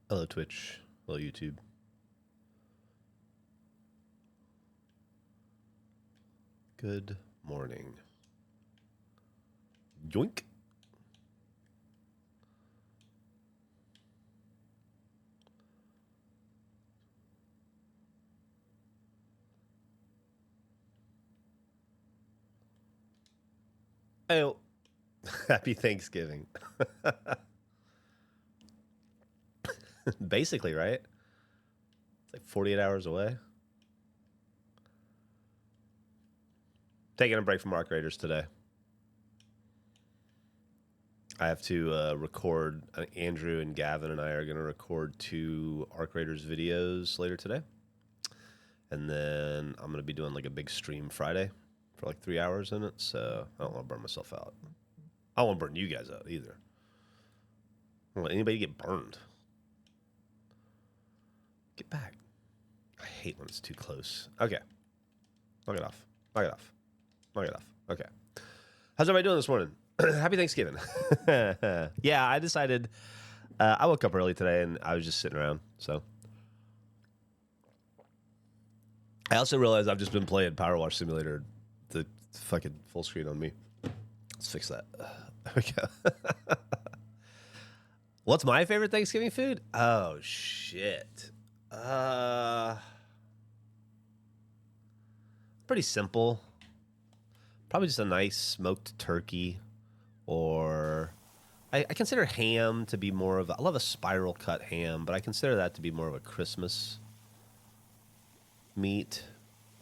Hello, Twitch. Hello, YouTube. Good morning. Yoink. Oh, happy Thanksgiving. Basically, right? It's like 48 hours away. Taking a break from Arc Raiders today. I have to record. Andrew and Gavin and I are going to record 2 Arc Raiders videos later today. And then I'm going to be doing like a big stream Friday for like 3 hours in it. So I don't want to burn myself out. I don't want to burn you guys out either. I don't want anybody to get burned. Get back. I hate when it's too close. Okay. Knock it off. Knock it off. Knock it off. Okay. How's everybody doing this morning? Happy Thanksgiving. Yeah, I decided... I woke up early today, and I was just sitting around, so... I also realized I've just been playing PowerWash Simulator, the fucking full screen on me. Let's fix that. There we go. What's my favorite Thanksgiving food? Oh, shit. Pretty simple. Probably just a nice smoked turkey, or I consider ham to be more of a, I love a spiral cut ham, but I consider that to be more of a Christmas meat,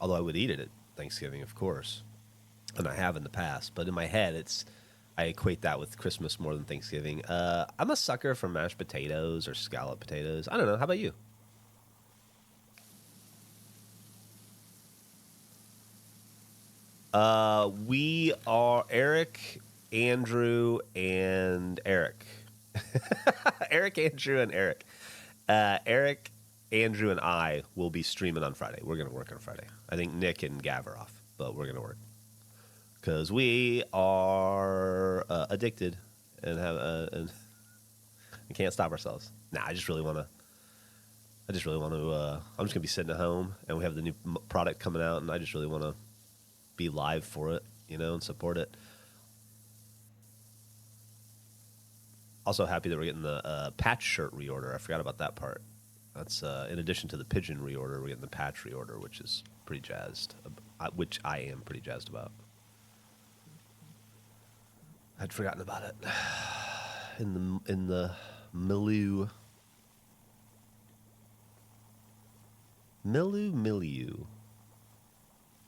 although I would eat it at Thanksgiving, of course, and I have in the past, but in my head I equate that with Christmas more than Thanksgiving. I'm a sucker for mashed potatoes or scallop potatoes. I don't know. How about you? We are Eric, Andrew, and Eric. Eric, Andrew, and Eric. Eric, Andrew, and I will be streaming on Friday. We're going to work on Friday. I think Nick and Gav are off, but we're going to work. Because we are addicted and have and we can't stop ourselves. Nah, I just really want to. I'm just going to be sitting at home, and we have the new product coming out, and I just really want to be live for it, and support it. Also happy that we're getting the patch shirt reorder. I forgot about that part. That's in addition to the pigeon reorder, we're getting the patch reorder, which is pretty jazzed. Which I am pretty jazzed about. I'd forgotten about it. In the milieu.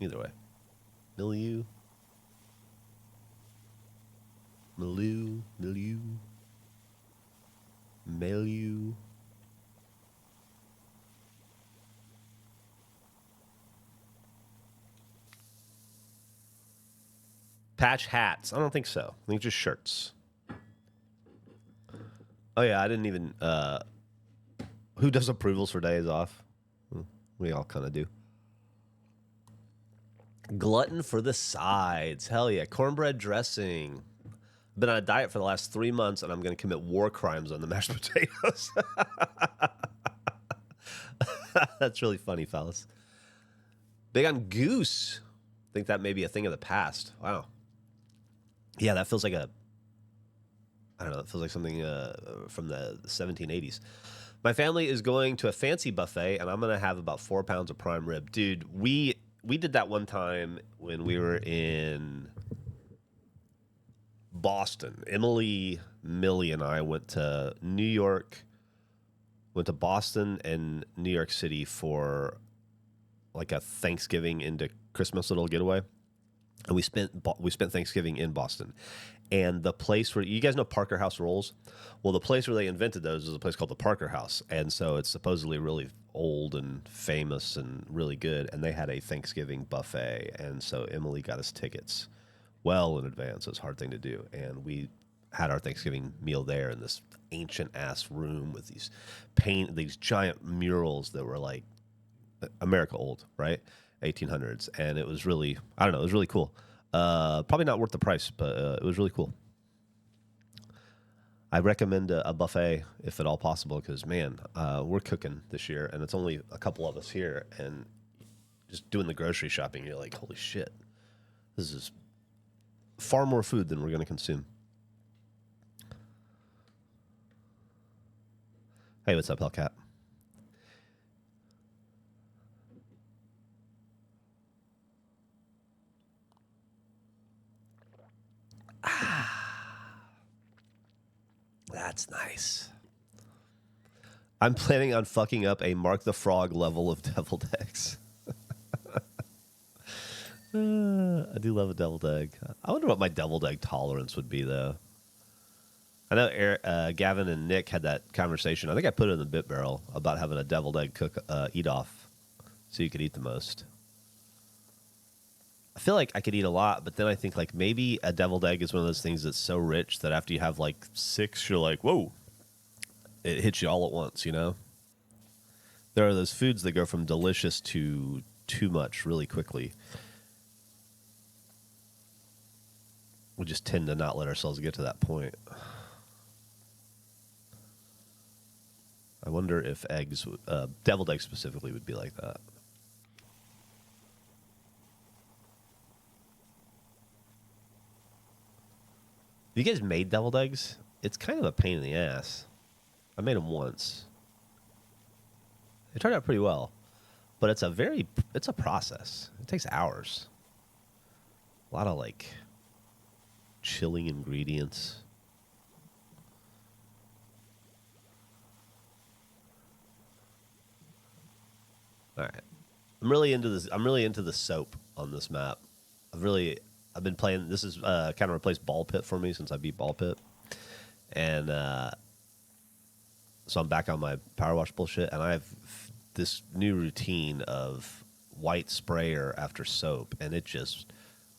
Either way. Milieu. Patch hats. I don't think so. I think just shirts. Oh yeah, I didn't even who does approvals for days off? We all kind of do. Glutton for the sides. Hell yeah. Cornbread dressing. I've been on a diet for the last 3 months, and I'm going to commit war crimes on the mashed potatoes. That's really funny, fellas. Big on goose. I think that may be a thing of the past. Wow. Yeah, that feels like I don't know, it feels like something from the 1780s. My family is going to a fancy buffet, and I'm going to have about 4 pounds of prime rib. Dude, we did that one time when we were in Boston. Emily, Millie, and I went to New York, went to Boston and New York City for like a Thanksgiving into Christmas little getaway. And we spent Thanksgiving in Boston. And the place where, you guys know Parker House rolls? Well, the place where they invented those is a place called the Parker House. And so it's supposedly really old and famous and really good. And they had a Thanksgiving buffet. And so Emily got us tickets well in advance. It was a hard thing to do. And we had our Thanksgiving meal there in this ancient-ass room with these giant murals that were like America old, right? 1800s. And it was really, I don't know, it was really cool. Probably not worth the price, but it was really cool. I recommend a buffet if at all possible because, man, we're cooking this year and it's only a couple of us here. And just doing the grocery shopping, you're like, holy shit, this is far more food than we're going to consume. Hey, what's up, Hellcat? That's nice. I'm planning on fucking up a Mark the Frog level of deviled eggs. I do love a deviled egg. I wonder what my deviled egg tolerance would be, though. I know Gavin and Nick had that conversation. I think I put it in the bit barrel about having a deviled egg eat off so you could eat the most. I feel like I could eat a lot, but then I think like maybe a deviled egg is one of those things that's so rich that after you have like 6, you're like, whoa, it hits you all at once, you know? There are those foods that go from delicious to too much really quickly. We just tend to not let ourselves get to that point. I wonder if eggs, deviled eggs specifically, would be like that. You guys made deviled eggs? It's kind of a pain in the ass. I made them once. They turned out pretty well, but it's a process. It takes hours. A lot of like chilling ingredients. All right. I'm really into this. I'm really into the soap on this map. I've been playing. This is kind of replaced Ball Pit for me since I beat Ball Pit, and so I'm back on my PowerWash bullshit. And I have this new routine of white sprayer after soap, and it just,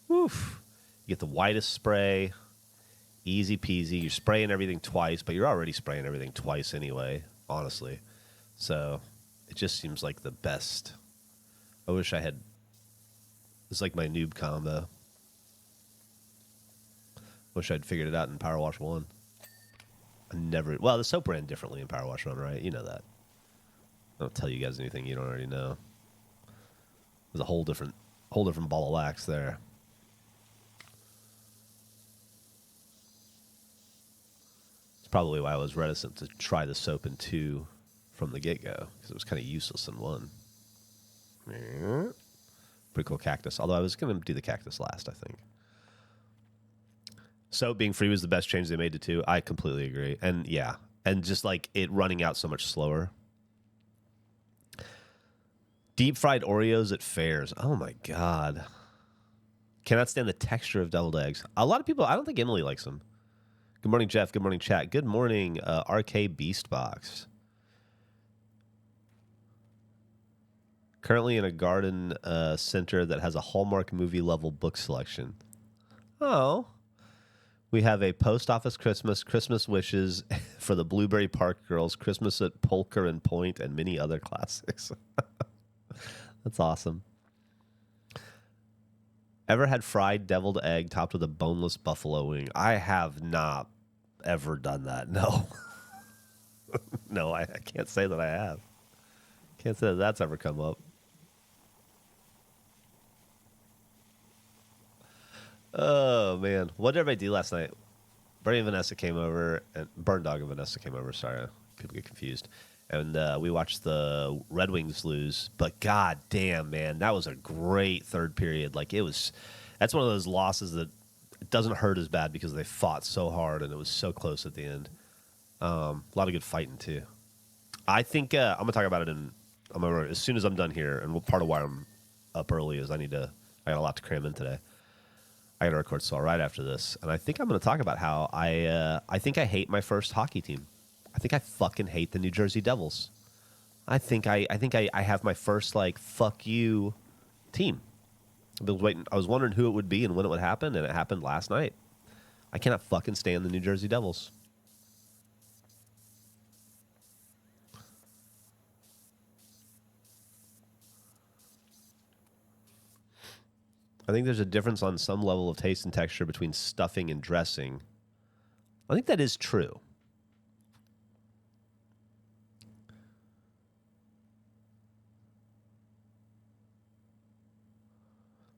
woof. You get the whitest spray, easy peasy. You're spraying everything twice, but you're already spraying everything twice anyway, honestly. So it just seems like the best. I wish I had. It's like my noob combo. Wish I'd figured it out in PowerWash 1. I never. Well, the soap ran differently in PowerWash 1, right? You know that. I don't tell you guys anything you don't already know. There's a whole different ball of wax there. It's probably why I was reticent to try the soap in 2 from the get-go, because it was kind of useless in 1. Pretty cool cactus. Although I was going to do the cactus last, I think. Soap being free was the best change they made to 2. I completely agree. And yeah, and just like it running out so much slower. Deep fried Oreos at fairs. Oh my God. Cannot stand the texture of deviled eggs. A lot of people, I don't think Emily likes them. Good morning, Geoff. Good morning, chat. Good morning, RK Beastbox. Currently in a garden center that has a Hallmark movie level book selection. Oh. We have a Post Office Christmas, Christmas Wishes for the Blueberry Park Girls, Christmas at Polker and Point, and many other classics. That's awesome. Ever had fried deviled egg topped with a boneless buffalo wing? I have not ever done that. No. No, I can't say that I have. Can't say that that's ever come up. Oh, man. What did everybody do last night? Bernie and Vanessa came over, and Burn Dog and Vanessa came over. Sorry, people get confused. And we watched the Red Wings lose. But god damn, man, that was a great third period. Like, it was, that's one of those losses that it doesn't hurt as bad because they fought so hard and it was so close at the end. A lot of good fighting, too. I think I'm going to talk about it as soon as I'm done here. And part of why I'm up early is I got a lot to cram in today. I got to record Saul right after this, and I think I'm going to talk about how I think I hate my first hockey team. I think I fucking hate the New Jersey Devils. I think I have my first like fuck you team. I was wondering who it would be and when it would happen, and it happened last night. I cannot fucking stand the New Jersey Devils. I think there's a difference on some level of taste and texture between stuffing and dressing. I think that is true.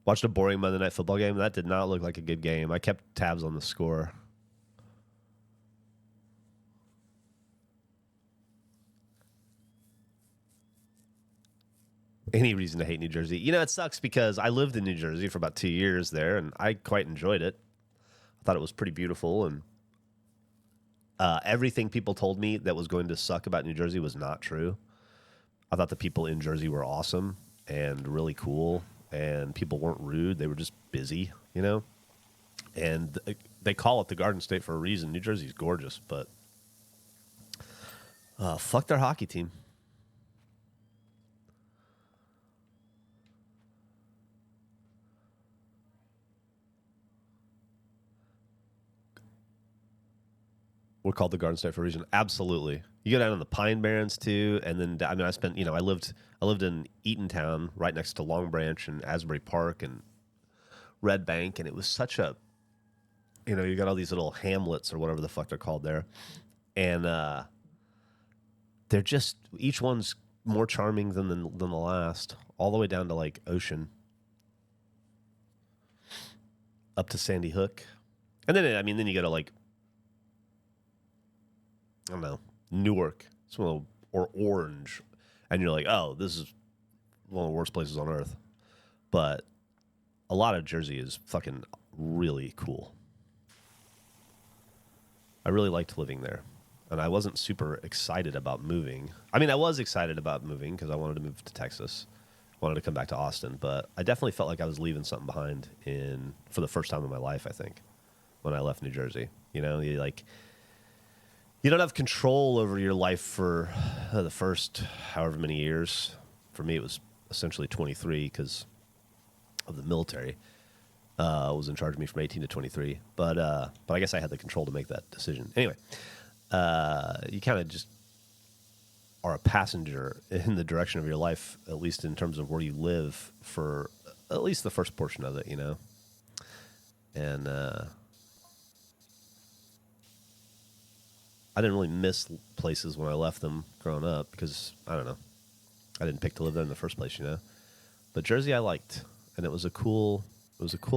Watched a boring Monday Night Football game. That did not look like a good game. I kept tabs on the score. Any reason to hate New Jersey? You know, it sucks because I lived in New Jersey for about 2 years there, and I quite enjoyed it. I thought it was pretty beautiful, and everything people told me that was going to suck about New Jersey was not true. I thought the people in Jersey were awesome and really cool, and people weren't rude. They were just busy, you know? And they call it the Garden State for a reason. New Jersey's gorgeous, but fuck their hockey team. We're called the Garden State for a reason. Absolutely. You go down in the Pine Barrens too, and then I mean, I spent, you know, I lived in Eatontown, right next to Long Branch and Asbury Park and Red Bank, and it was such a, you know, you got all these little hamlets or whatever the fuck they're called there, and they're just, each one's more charming than the last, all the way down to like Ocean, up to Sandy Hook, and then I mean, then you go to like, I don't know, Newark, or Orange, and you're like, oh, this is one of the worst places on earth. But a lot of Jersey is fucking really cool. I really liked living there, and I wasn't super excited about moving. I mean, I was excited about moving because I wanted to move to Texas, wanted to come back to Austin, but I definitely felt like I was leaving something behind for the first time in my life, I think, when I left New Jersey. You know, you don't have control over your life for the first however many years. For me, it was essentially 23 because of the military. Was in charge of me from 18 to 23. But I guess I had the control to make that decision. Anyway, you kind of just are a passenger in the direction of your life, at least in terms of where you live for at least the first portion of it, you know? And I didn't really miss places when I left them growing up because, I don't know, I didn't pick to live there in the first place, you know? But Jersey I liked, and it was a cool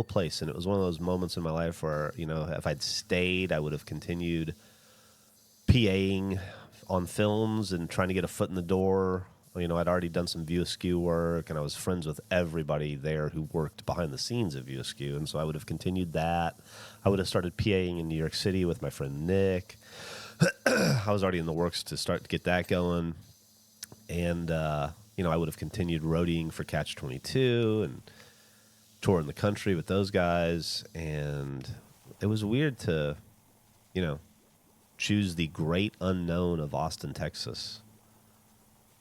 place, and it was one of those moments in my life where, you know, if I'd stayed, I would have continued PAing on films and trying to get a foot in the door. You know, I'd already done some View Askew work, and I was friends with everybody there who worked behind the scenes of View Askew, and so I would have continued that. I would have started PAing in New York City with my friend Nick. I was already in the works to start to get that going, and you know, I would have continued roadieing for Catch 22 and touring the country with those guys. And it was weird to, you know, choose the great unknown of Austin, Texas.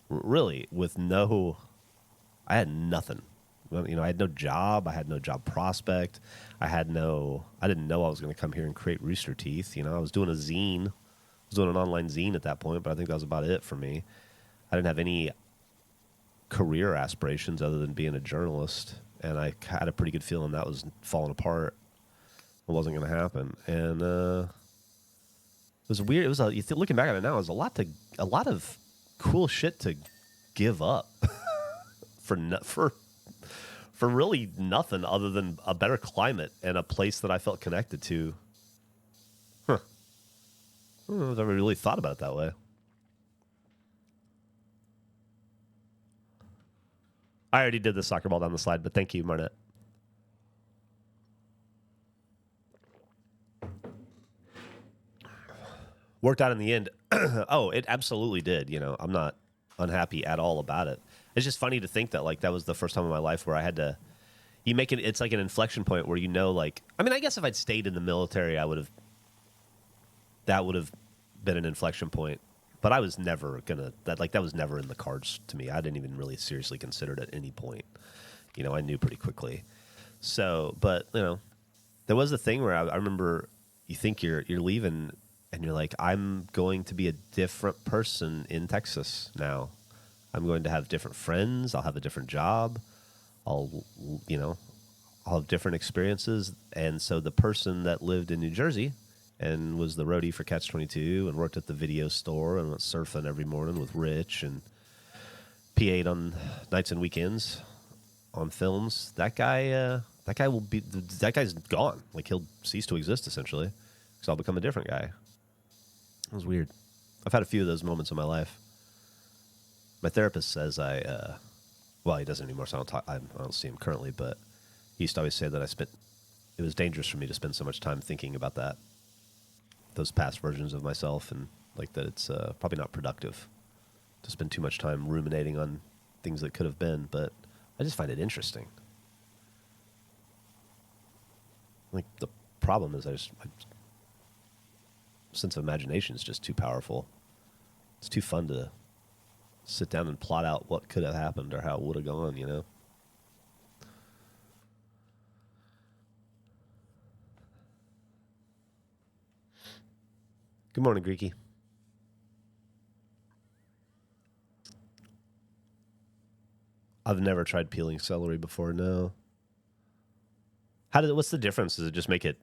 Really, with I had nothing. You know, I had no job. I had no job prospect. I didn't know I was going to come here and create Rooster Teeth. You know, I was doing a zine. I was doing an online zine at that point, but I think that was about it for me. I didn't have any career aspirations other than being a journalist, and I had a pretty good feeling that was falling apart. It wasn't going to happen, and it was weird. It was looking back at it now, it was a lot of cool shit to give up for really nothing other than a better climate and a place that I felt connected to. Huh. I don't know if I've ever really thought about it that way. I already did the soccer ball down the slide, but thank you, Marnette. Worked out in the end. Oh, it absolutely did. You know, I'm not unhappy at all about it. It's just funny to think that, like, that was the first time in my life where I had to, it's like an inflection point where, you know, like, I mean, I guess if I'd stayed in the military, that would have been an inflection point. But I was never that was never in the cards to me. I didn't even really seriously consider it at any point. You know, I knew pretty quickly. So, but, you know, there was a thing where I remember you think you're leaving and you're like, I'm going to be a different person in Texas now. I'm going to have different friends. I'll have a different job. I'll have different experiences. And so the person that lived in New Jersey and was the roadie for Catch 22 and worked at the video store and went surfing every morning with Rich and PA'd on nights and weekends, on films, that guy will be, that guy's gone. Like, he'll cease to exist, essentially, because I'll become a different guy. It was weird. I've had a few of those moments in my life. My therapist says well, he doesn't anymore, so I don't see him currently, but he used to always say that it was dangerous for me to spend so much time thinking about those past versions of myself, and like that it's probably not productive to spend too much time ruminating on things that could have been, but I just find it interesting. Like, the problem is my sense of imagination is just too powerful. It's too fun to sit down and plot out what could have happened or how it would have gone, you know? Good morning, Greeky. I've never tried peeling celery before, no. What's the difference? Does it just make it,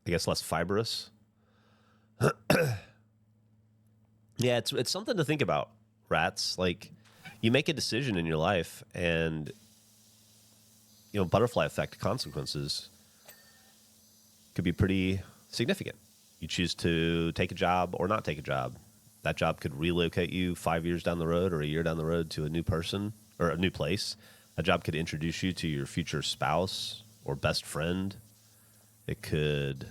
I guess, less fibrous? Yeah, it's something to think about, rats. Like, you make a decision in your life, and, you know, butterfly effect consequences could be pretty significant. You choose to take a job or not take a job. That job could relocate you 5 years down the road or a year down the road to a new person or a new place. A job could introduce you to your future spouse or best friend. It could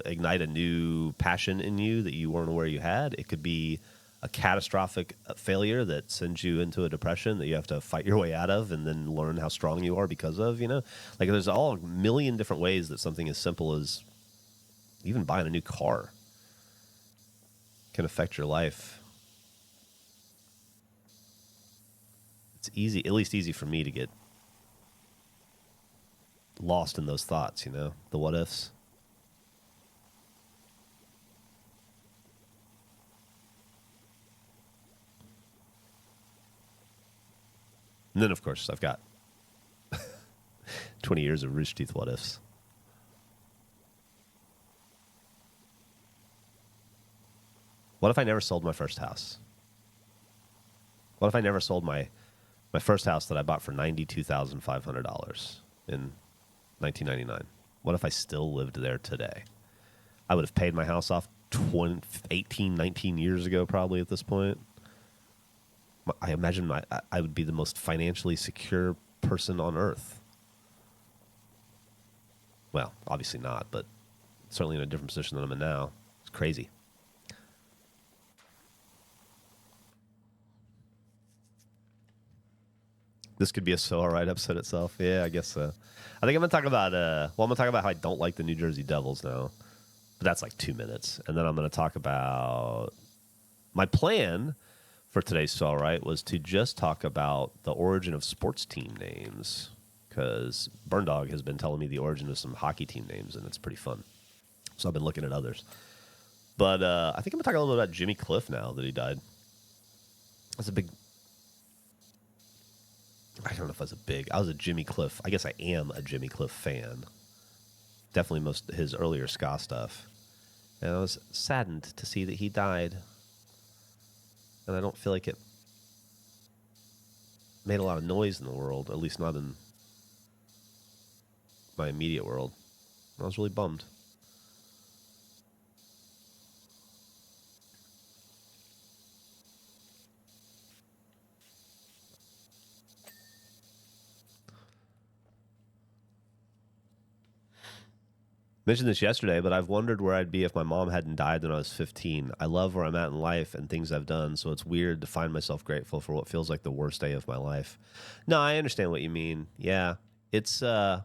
ignite a new passion in you that you weren't aware you had. It could be a catastrophic failure that sends you into a depression that you have to fight your way out of and then learn how strong you are because of, you know? Like, there's all a million different ways that something as simple as even buying a new car can affect your life. It's easy, at least easy for me, to get lost in those thoughts, you know? The what ifs. And then, of course, I've got 20 years of Rooster Teeth what ifs. What if I never sold my first house? What if I never sold my first house that I bought for $92,500 in 1999? What if I still lived there today? I would have paid my house off 18, 19 years ago, probably, at this point. I imagine I would be the most financially secure person on earth. Well, obviously not, but certainly in a different position than I'm in now. It's crazy. This could be a So Alright episode itself. Yeah, I guess so. I think I'm going to talk about, I'm going to talk about how I don't like the New Jersey Devils now. But that's like 2 minutes. And then I'm going to talk about my plan for today's So Alright was to just talk about the origin of sports team names, because Burn Dog has been telling me the origin of some hockey team names, and it's pretty fun. So I've been looking at others. But I think I'm going to talk a little bit about Jimmy Cliff now that he died. That's a big... I don't know if I was a Jimmy Cliff. I guess I am a Jimmy Cliff fan. Definitely most of his earlier ska stuff. And I was saddened to see that he died. And I don't feel like it made a lot of noise in the world, at least not in my immediate world. I was really bummed. Mentioned this yesterday, but I've wondered where I'd be if my mom hadn't died when I was 15. I love where I'm at in life and things I've done, so it's weird to find myself grateful for what feels like the worst day of my life. No, I understand what you mean. Yeah. It's, I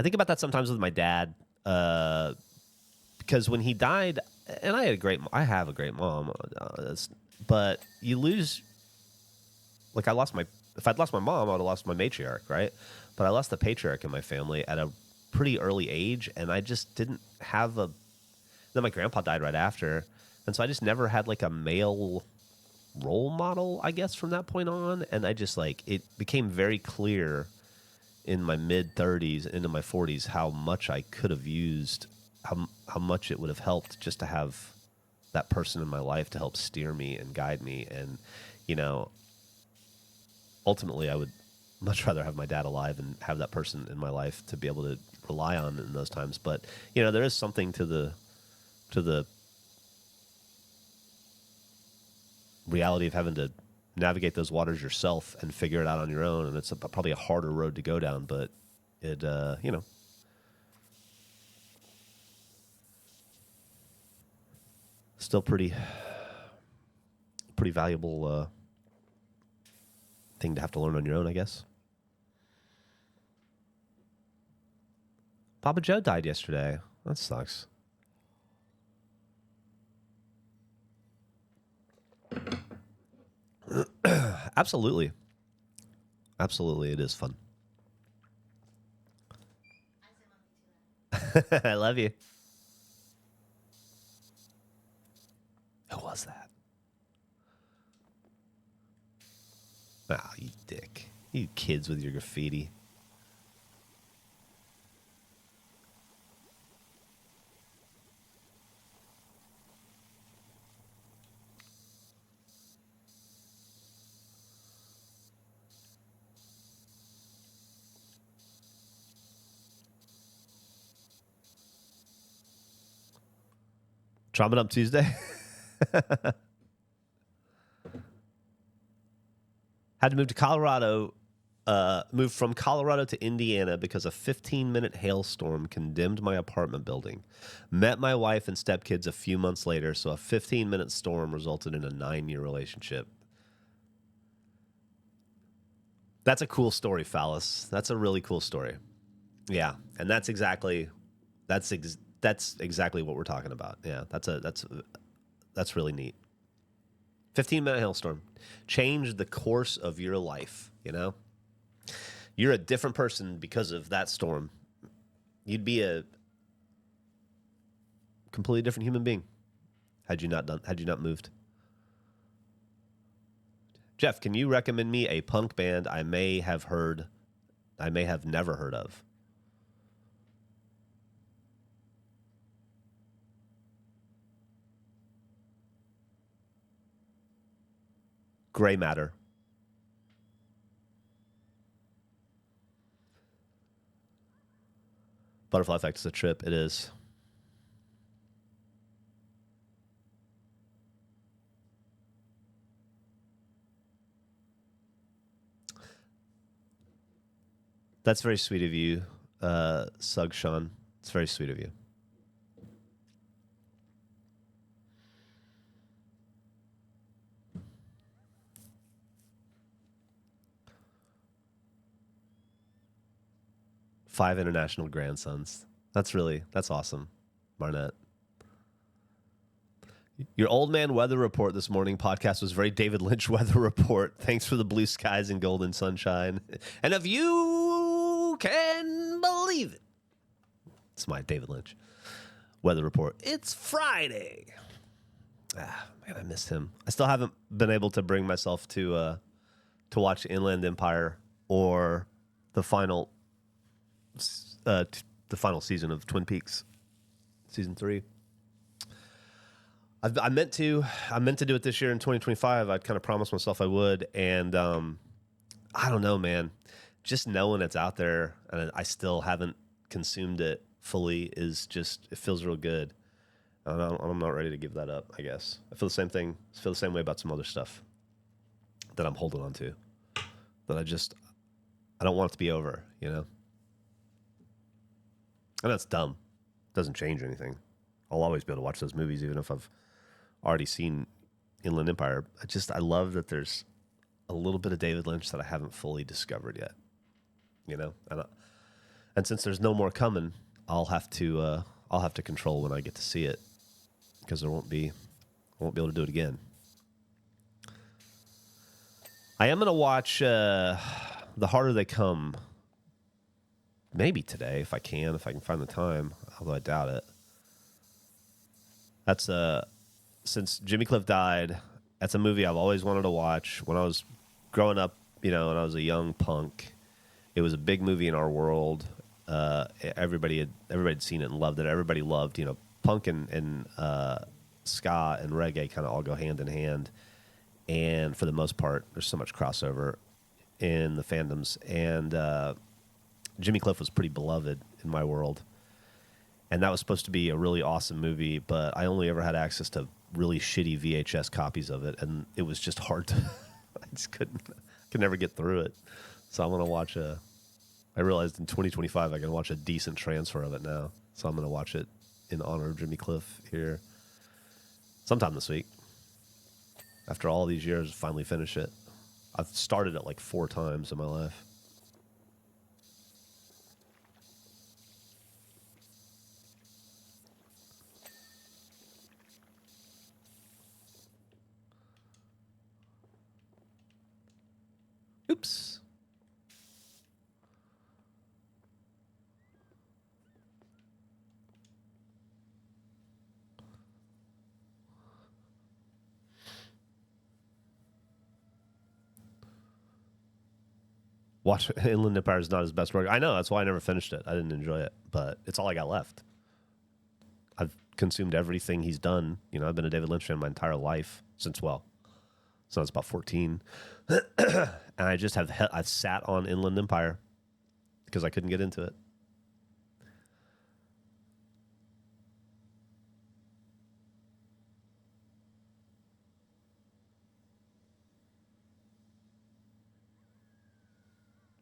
think about that sometimes with my dad, because when he died, and I have a great mom, but you lose, like if I'd lost my mom, I would have lost my matriarch, right? But I lost the patriarch in my family at a pretty early age, and I just didn't have then my grandpa died right after, and so I just never had like a male role model, I guess, from that point on. And I just, like, it became very clear in my mid-30s into my 40s how much I could have used, how much it would have helped just to have that person in my life to help steer me and guide me. And you know, ultimately I would much rather have my dad alive and have that person in my life to be able to rely on in those times. But, you know, there is something to the reality of having to navigate those waters yourself and figure it out on your own. And it's probably a harder road to go down, but it, you know, still pretty valuable thing to have to learn on your own, I guess. Papa Joe died yesterday. That sucks. Absolutely. Absolutely, it is fun. I love you. Who was that? Ah, you dick. You kids with your graffiti. Trombing up Tuesday. Had to move to Colorado, moved from Colorado to Indiana because a 15-minute hailstorm condemned my apartment building. Met my wife and stepkids a few months later, so a 15-minute storm resulted in a 9-year relationship. That's a cool story, Phallus. That's a really cool story. Yeah, and that's exactly what we're talking about. Yeah, that's really neat. 15-minute hailstorm changed the course of your life, you know? You're a different person because of that storm. You'd be a completely different human being had you not moved. Geoff, can you recommend me a punk band I may have never heard of? Gray Matter. Butterfly Effect is a trip. It is. That's very sweet of you, Sug Sean. It's very sweet of you. Five international grandsons. That's awesome, Marnette. Your old man weather report this morning podcast was very David Lynch weather report. Thanks for the blue skies and golden sunshine. And if you can believe it, it's my David Lynch weather report. It's Friday. Ah, man, I missed him. I still haven't been able to bring myself to watch Inland Empire or the final season of Twin Peaks, season 3. I meant to do it this year in 2025. I'd kind of promised myself I would, and I don't know, man. Just knowing it's out there and I still haven't consumed it fully it feels real good. I'm not ready to give that up, I guess. I feel the same thing. I feel the same way about some other stuff that I'm holding on to. That I don't want it to be over, you know? And that's dumb. It doesn't change anything. I'll always be able to watch those movies, even if I've already seen Inland Empire. I love that there's a little bit of David Lynch that I haven't fully discovered yet, you know? And since there's no more coming, I'll have to control when I get to see it, because I won't be able to do it again. I am going to watch The Harder They Come maybe today if I can find the time, although I doubt it. That's since Jimmy Cliff died, that's a movie I've always wanted to watch. When I was growing up, you know, when I was a young punk, it was a big movie in our world. Everybody had seen it and loved it. Everybody loved, you know, punk and ska and reggae kind of all go hand in hand. and for the most part, there's so much crossover in the fandoms. And Jimmy Cliff was pretty beloved in my world, and that was supposed to be a really awesome movie, but I only ever had access to really shitty VHS copies of it, and it was just hard to. I just could never get through it. So I'm gonna watch a. I realized in 2025 I can watch a decent transfer of it now, so I'm gonna watch it in honor of Jimmy Cliff here sometime this week. After all these years, finally finish it. I've started it like 4 times in my life. Oops. Watch Inland Empire is not his best work. I know, that's why I never finished it. I didn't enjoy it, but it's all I got left. I've consumed everything he's done. You know, I've been a David Lynch fan my entire life since I was about 14. And I just I've sat on Inland Empire because I couldn't get into it.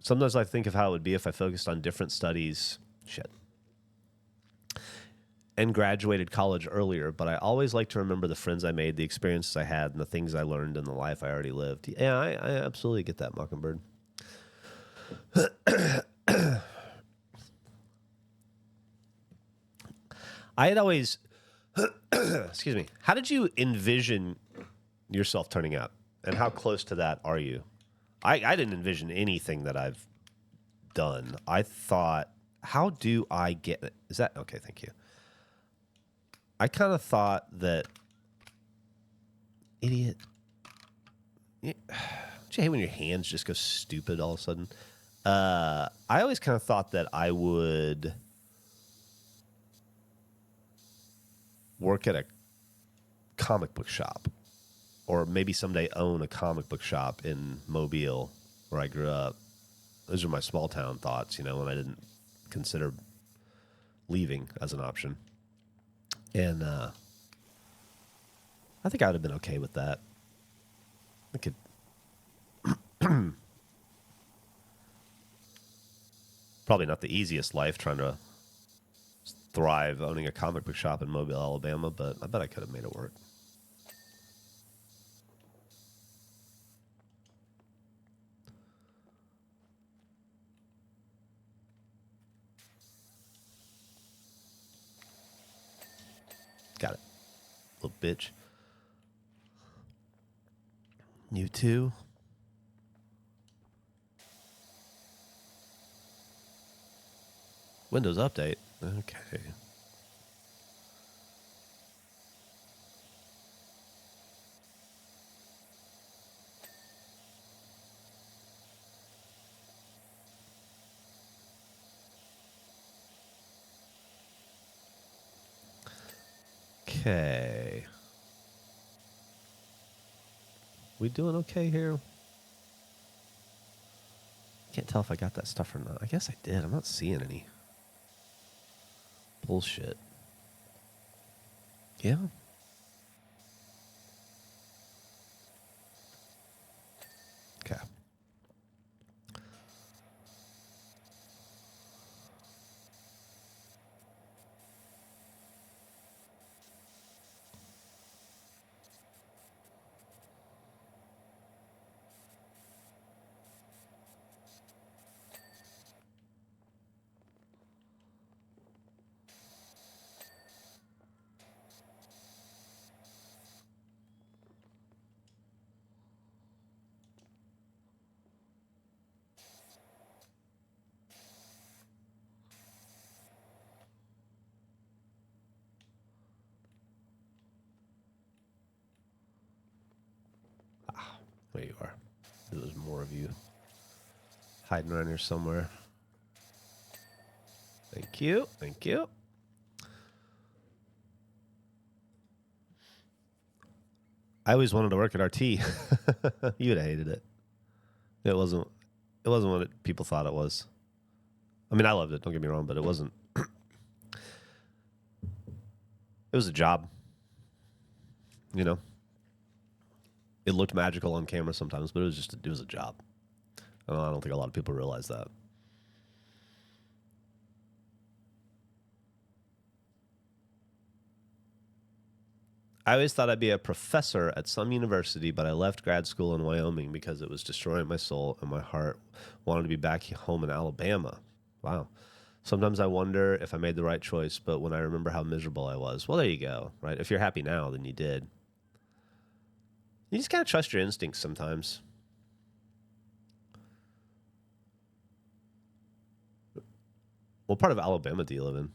Sometimes I think of how it would be if I focused on different studies. And graduated college earlier, but I always like to remember the friends I made, the experiences I had, and the things I learned in the life I already lived. Yeah, I absolutely get that, Mockingbird. I had always, excuse me, how did you envision yourself turning out? And how close to that are you? I didn't envision anything that I've done. I thought, how do I get it? Is that okay? Thank you. I kind of thought that, idiot. Don't you hate when your hands just go stupid all of a sudden? I always kind of thought that I would work at a comic book shop, or maybe someday own a comic book shop in Mobile, where I grew up. Those are my small town thoughts, you know, when I didn't consider leaving as an option. And I think I would have been okay with that. I could. Probably not the easiest life trying to thrive owning a comic book shop in Mobile, Alabama, but I bet I could have made it work. Got it. Little bitch. You too? Windows Update. Okay. Okay. We doing okay here? Can't tell if I got that stuff or not. I guess I did. I'm not seeing any bullshit. Yeah. Okay. There you are. There's more of you hiding around here somewhere. Thank you. Thank you. I always wanted to work at RT. You would have hated it. It wasn't. It wasn't what people thought it was. I mean, I loved it. Don't get me wrong, but it wasn't. It was a job. You know, it looked magical on camera sometimes, but it was a job. I don't think a lot of people realize that. I always thought I'd be a professor at some university, but I left grad school in Wyoming because it was destroying my soul and my heart wanted to be back home in Alabama. Wow. Sometimes I wonder if I made the right choice, but when I remember how miserable I was, well, there you go, right? If you're happy now, then you did. You just gotta trust your instincts sometimes. What part of Alabama do you live in?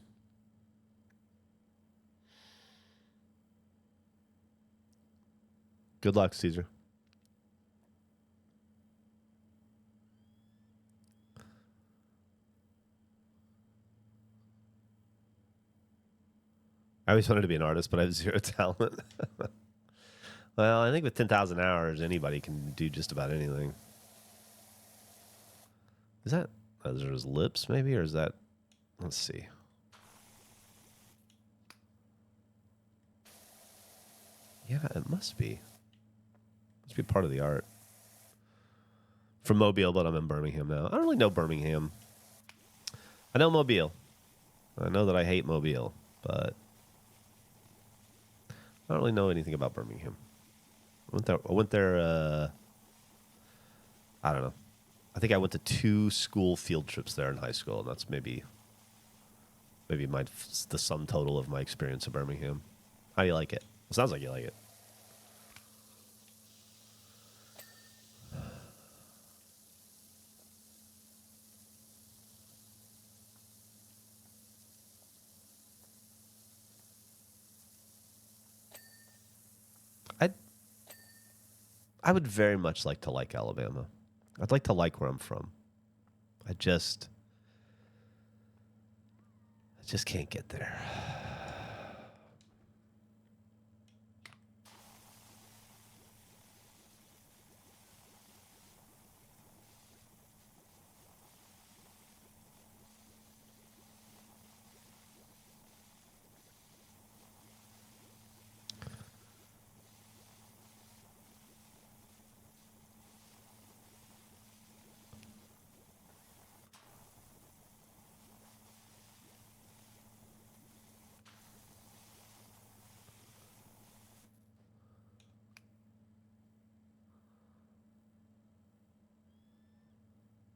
Good luck, Caesar. I always wanted to be an artist, but I have zero talent. Well, I think with 10,000 hours, anybody can do just about anything. Is that, those are his lips, maybe? Or is that, let's see. Yeah, it must be. Must be part of the art. From Mobile, but I'm in Birmingham now. I don't really know Birmingham. I know Mobile. I know that I hate Mobile, but I don't really know anything about Birmingham. I went there, I don't know. I think I went to 2 school field trips there in high school, and that's maybe the sum total of my experience in Birmingham. How do you like it? It sounds like you like it. I I would very much like Alabama. I'd like to like where I'm from. I just can't get there.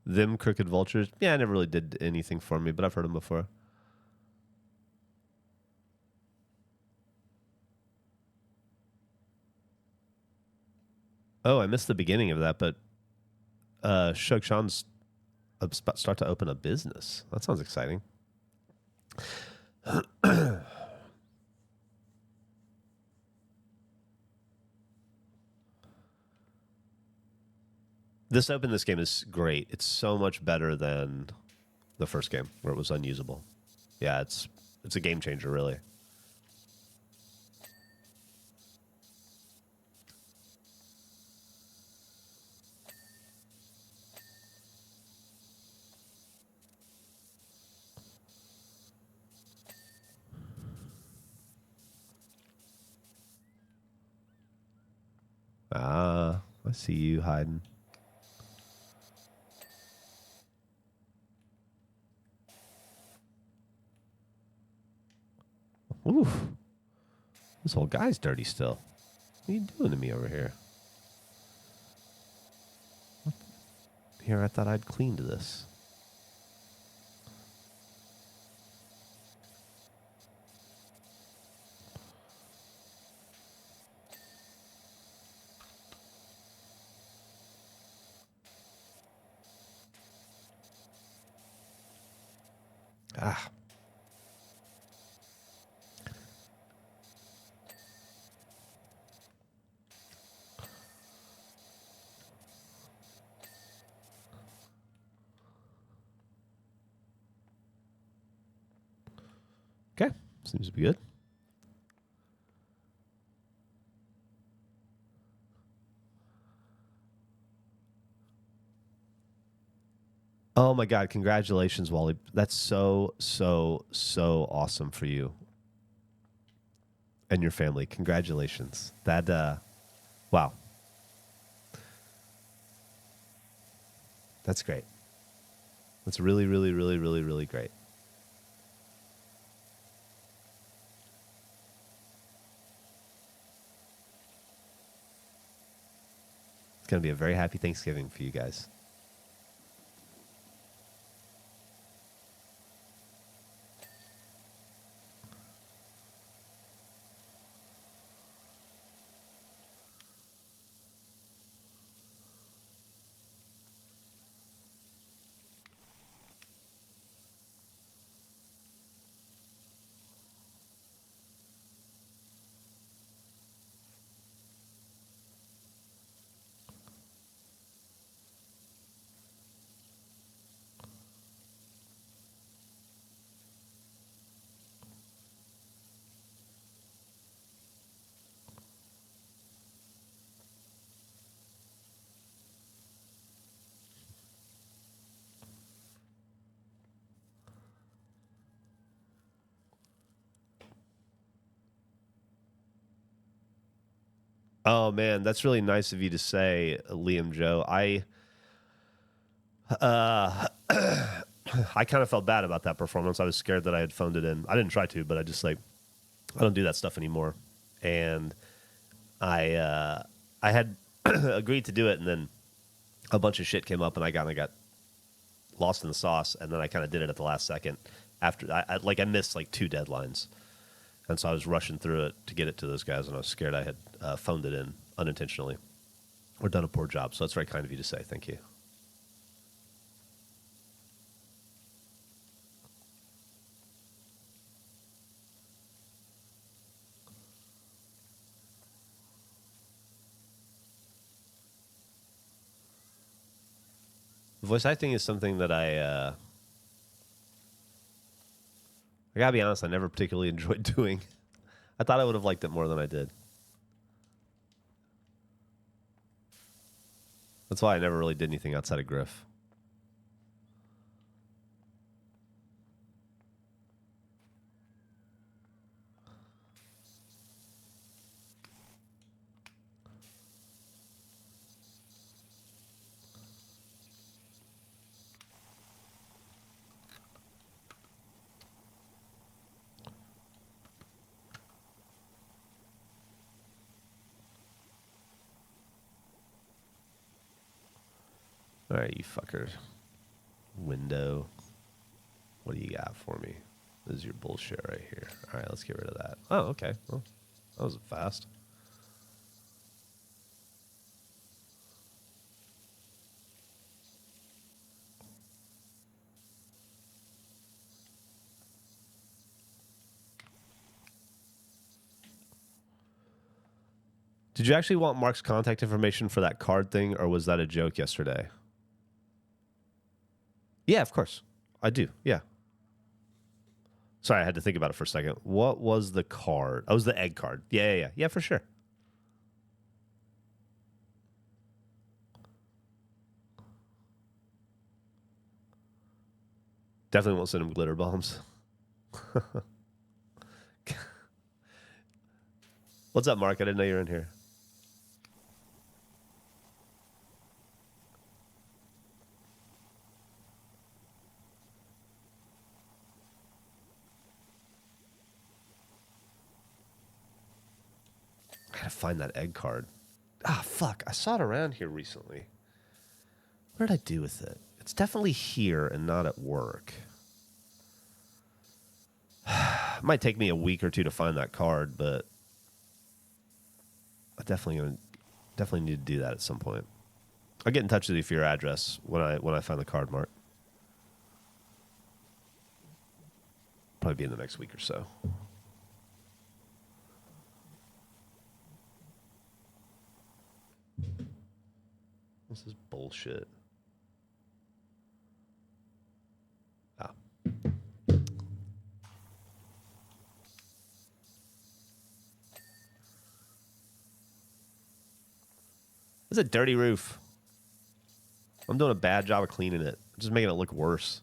Them Crooked Vultures. Yeah, I never really did anything for me, but I've heard them before. Oh, I missed the beginning of that, but Shug Shan's start to open a business. That sounds exciting. This game is great. It's so much better than the first game where it was unusable. Yeah, it's a game changer, really. Ah, I see you hiding. Oof. This whole guy's dirty still. What are you doing to me over here? Here, I thought I'd cleaned this. Ah. Okay. Seems to be good. Oh my God! Congratulations, Wally. That's so awesome for you and your family. Congratulations. That wow, that's great. That's really great. It's gonna be a very happy Thanksgiving for you guys. Oh man, that's really nice of you to say, Liam Joe. Uh, I kind of felt bad about that performance. I was scared that I had phoned it in. I didn't try to, but I just like I don't do that stuff anymore. And I had agreed to do it, and then a bunch of shit came up, and I kind of got lost in the sauce. And then I kind of did it at the last second after I missed like 2 deadlines, and so I was rushing through it to get it to those guys, and I was scared I had phoned it in unintentionally or done a poor job. So that's very kind of you to say. Thank you. Voice acting is something that I gotta be honest, I never particularly enjoyed doing. I thought I would have liked it more than I did. That's why I never really did anything outside of Griff. All right, you fucker. Window. What do you got for me? This is your bullshit right here. All right, let's get rid of that. Oh, okay. Well, that was fast. Did you actually want Mark's contact information for that card thing, or was that a joke yesterday? Yeah, of course. I do. Yeah. Sorry, I had to think about it for a second. What was the card? Oh, it was the egg card. Yeah. Yeah, for sure. Definitely won't send him glitter bombs. What's up, Mark? I didn't know you were in here. I gotta find that egg card. Ah, fuck. I saw it around here recently. What did I do with it? It's definitely here and not at work. It might take me a week or two to find that card, but I definitely need to do that at some point. I'll get in touch with you for your address when I find the card, Mark. Probably be in the next week or so. This is bullshit. Ah. It's a dirty roof. I'm doing a bad job of cleaning it. just making it look worse.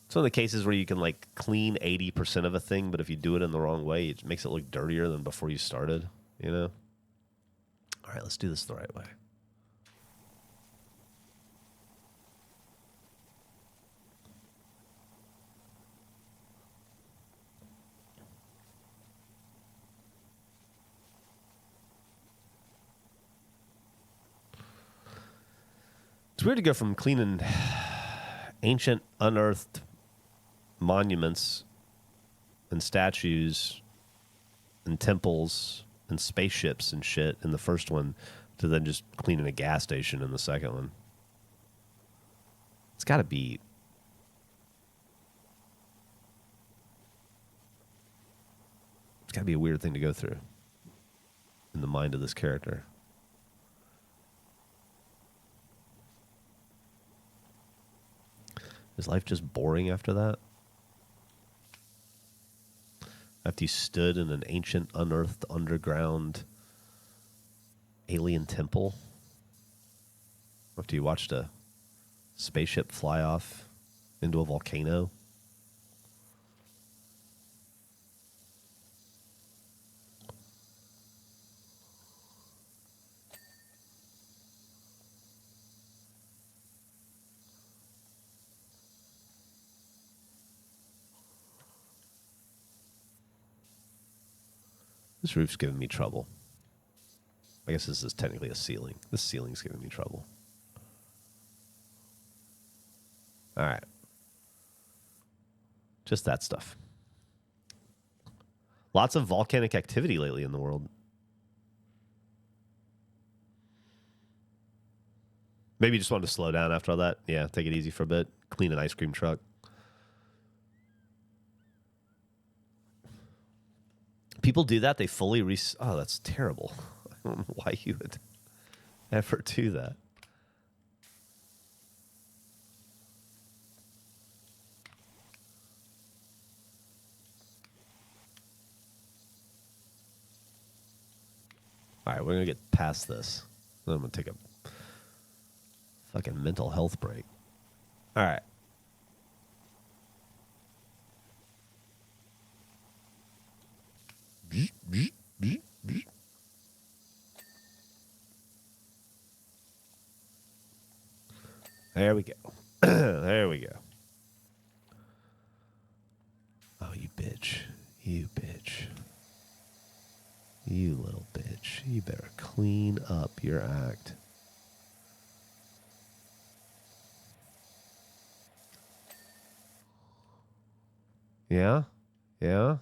It's one of the cases where you can like clean 80% of a thing, but if you do it in the wrong way, it makes it look dirtier than before you started, you know? All right, let's do this the right way. It's weird to go from cleaning ancient, unearthed monuments and statues and temples and spaceships and shit in the first one to then just cleaning a gas station in the second one. It's got to be... It's got to be a weird thing to go through in the mind of this character. Is life just boring after that? After you stood in an ancient, unearthed, underground alien temple? After you watched a spaceship fly off into a volcano? This roof's giving me trouble. I guess this is technically a ceiling. This ceiling's giving me trouble. All right. Just that stuff. Lots of volcanic activity lately in the world. Maybe you just wanted to slow down after all that. Yeah, take it easy for a bit. Clean an ice cream truck. People do that. They fully oh, that's terrible. I don't know why you would ever do that. All right, we're going to get past this. Then I'm going to take a fucking mental health break. All right. There we go. There we go. Oh, you bitch. You bitch. You little bitch. You better clean up your act. Yeah? Yeah?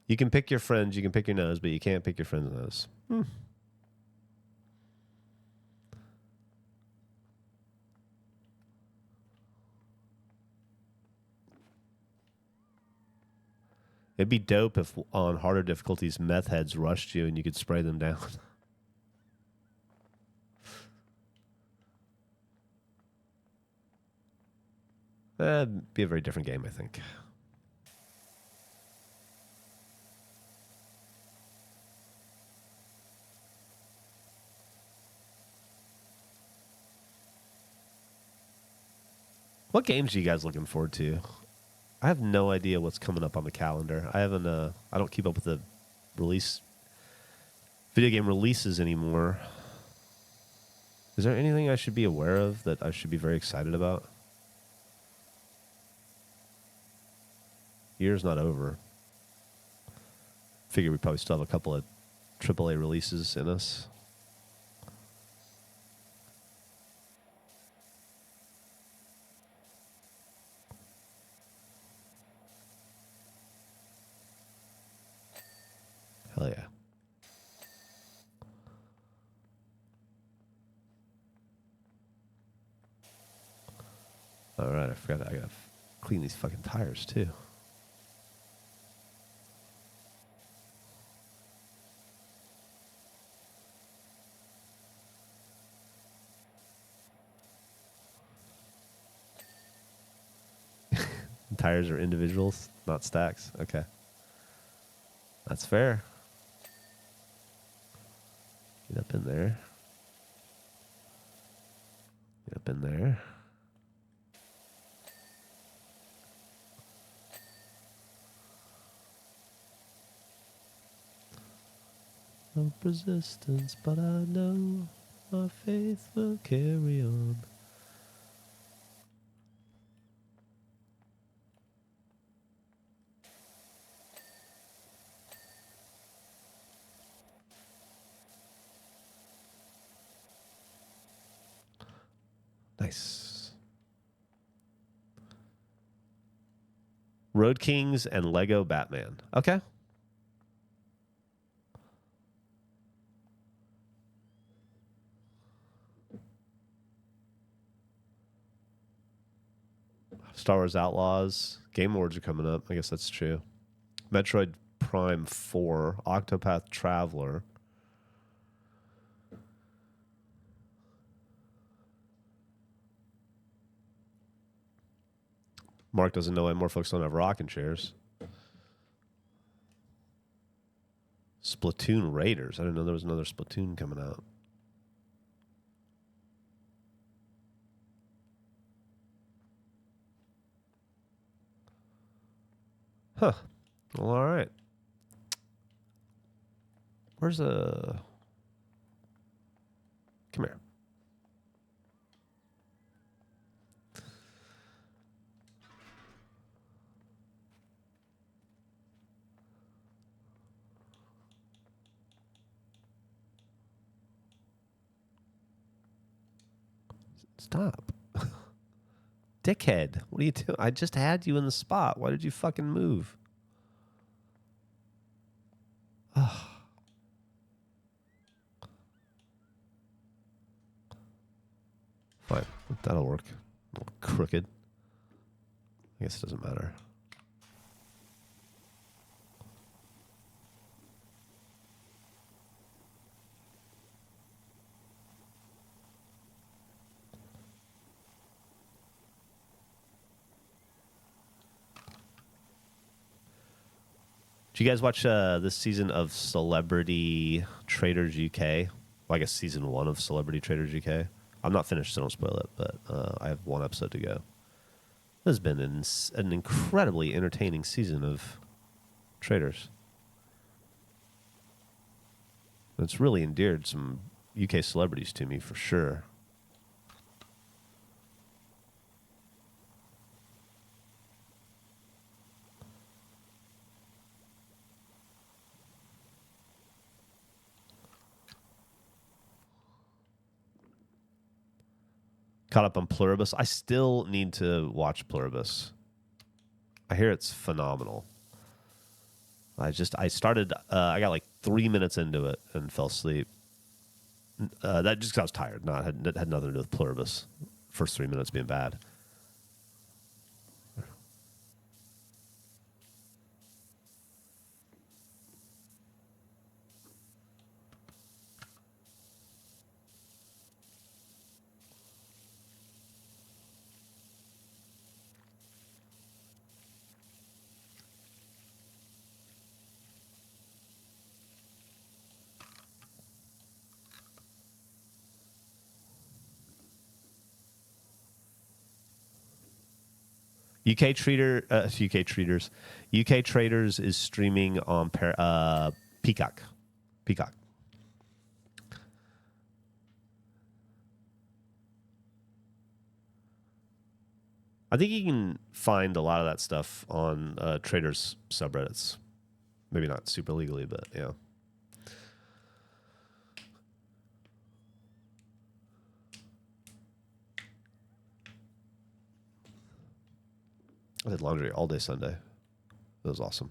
You can pick your friends, you can pick your nose, but you can't pick your friend's nose. It'd be dope if on harder difficulties meth heads rushed you and you could spray them down. That'd be a very different game, I think. What games are you guys looking forward to? I have no idea what's coming up on the calendar. I don't keep up with the video game releases anymore. Is there anything I should be aware of that I should be very excited about? Year's not over. Figure we probably still have a couple of AAA releases in us. Hell yeah. All right, I forgot I gotta clean these fucking tires too. Tires are individuals, not stacks. Okay. That's fair. Get up in there. Get up in there. No resistance, but I know my faith will carry on. Nice. Road Kings and Lego Batman. Okay. Star Wars Outlaws. Game Awards are coming up. I guess that's true. Metroid Prime 4. Octopath Traveler. Mark doesn't know why more folks don't have rocking chairs. Splatoon Raiders. I didn't know there was another Splatoon coming out. Huh. Well, all right. Where's a... Come here. Stop. Dickhead. What are you doing? I just had you in the spot. Why did you fucking move? Ugh. Fine. That'll work. A little crooked. I guess it doesn't matter. Did you guys watch this season of Celebrity Traders UK? Well, I guess season 1 of Celebrity Traders UK. I'm not finished, so don't spoil it, but I have 1 episode to go. This has been an incredibly entertaining season of Traders. It's really endeared some UK celebrities to me, for sure. Caught up on Pluribus. I still need to watch Pluribus. I hear it's phenomenal. I started, I got like 3 minutes into it and fell asleep. That just because I was tired. No, it had nothing to do with Pluribus. First 3 minutes being bad. UK Traders is streaming on Peacock. Peacock. I think you can find a lot of that stuff on traders subreddits. Maybe not super legally, but yeah. I did laundry all day Sunday. It was awesome.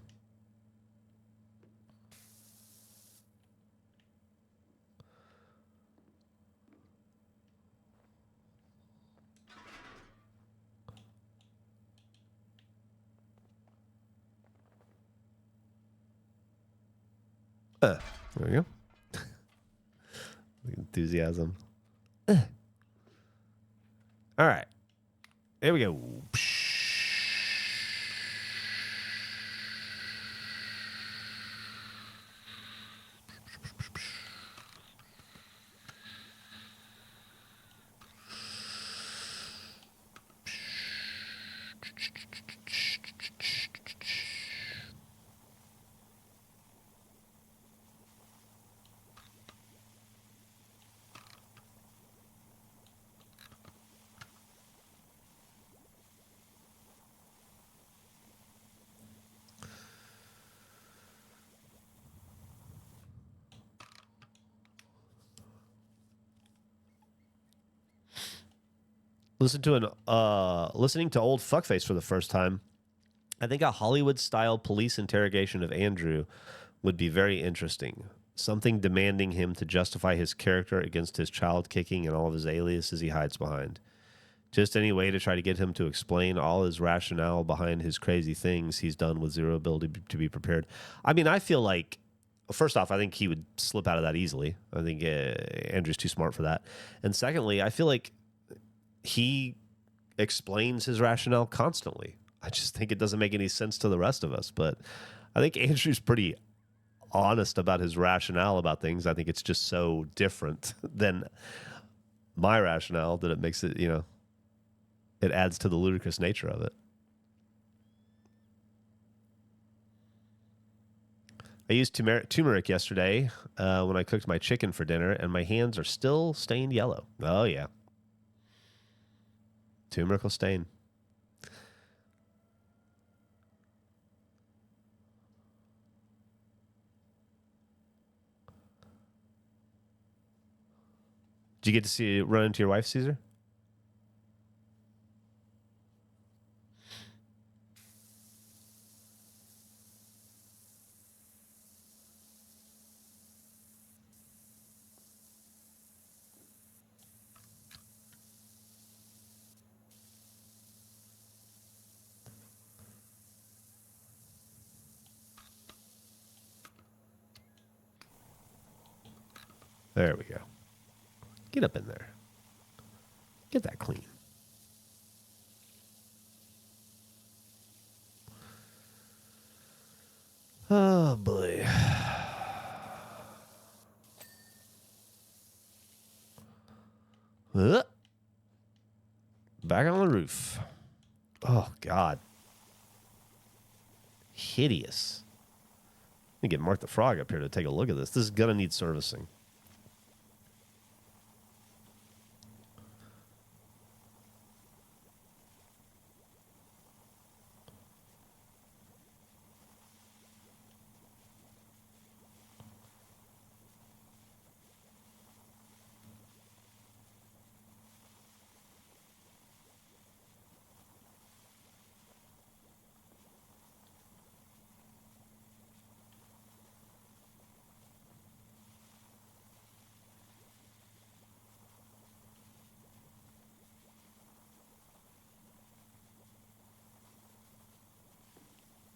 There we go. Enthusiasm. All right. Here we go. Listening to old fuckface for the first time. I think a Hollywood-style police interrogation of Andrew would be very interesting. Something demanding him to justify his character against his child kicking and all of his aliases he hides behind. Just any way to try to get him to explain all his rationale behind his crazy things he's done with zero ability to be prepared. I mean, I feel like, first off, I think he would slip out of that easily. I think Andrew's too smart for that. And secondly, I feel like he explains his rationale constantly. I just think it doesn't make any sense to the rest of us. But I think Andrew's pretty honest about his rationale about things. I think it's just so different than my rationale that it makes it, it adds to the ludicrous nature of it. I used turmeric yesterday when I cooked my chicken for dinner, and my hands are still stained yellow. Oh, yeah. Turmeric will stain. Did you get to run into your wife, Caesar? There we go. Get up in there. Get that clean. Oh, boy. Back on the roof. Oh, God. Hideous. Let me get Mark the Frog up here to take a look at this. This is going to need servicing.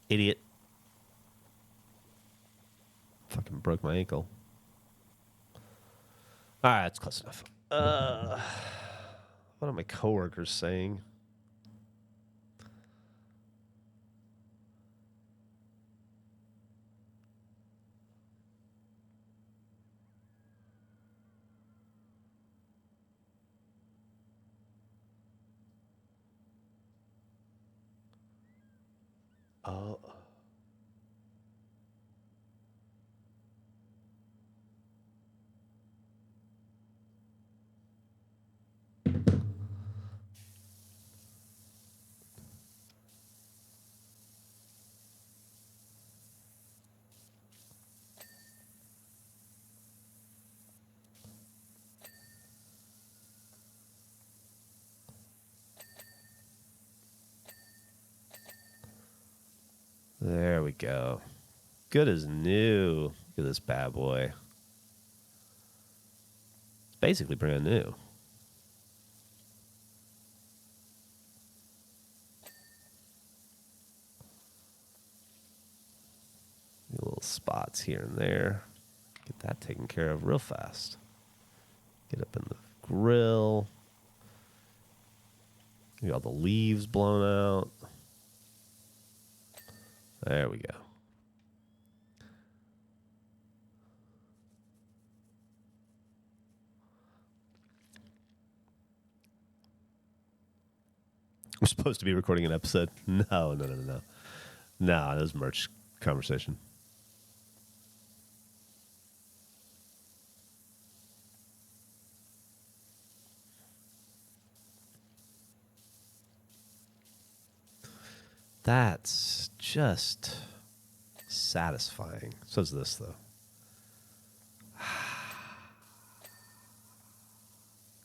Idiot. Fucking broke my ankle. All right, that's close enough. What are my coworkers saying? Oh. There we go. Good as new. Look at this bad boy. It's basically brand new. Little spots here and there. Get that taken care of real fast. Get up in the grill. Get all the leaves blown out. There we go. We're supposed to be recording an episode. No. No, that was merch conversation. That's just satisfying. So's this, though.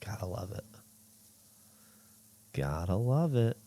Gotta love it. Gotta love it.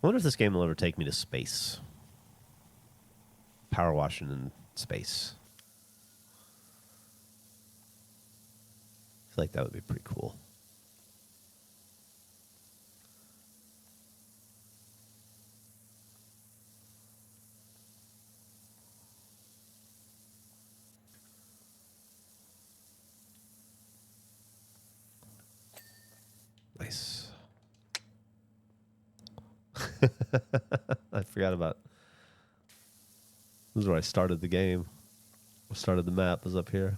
I wonder if this game will ever take me to space. Power washing in space. I feel like that would be pretty cool. Nice. I forgot about. This is where I started the game. I started the map. Was up here.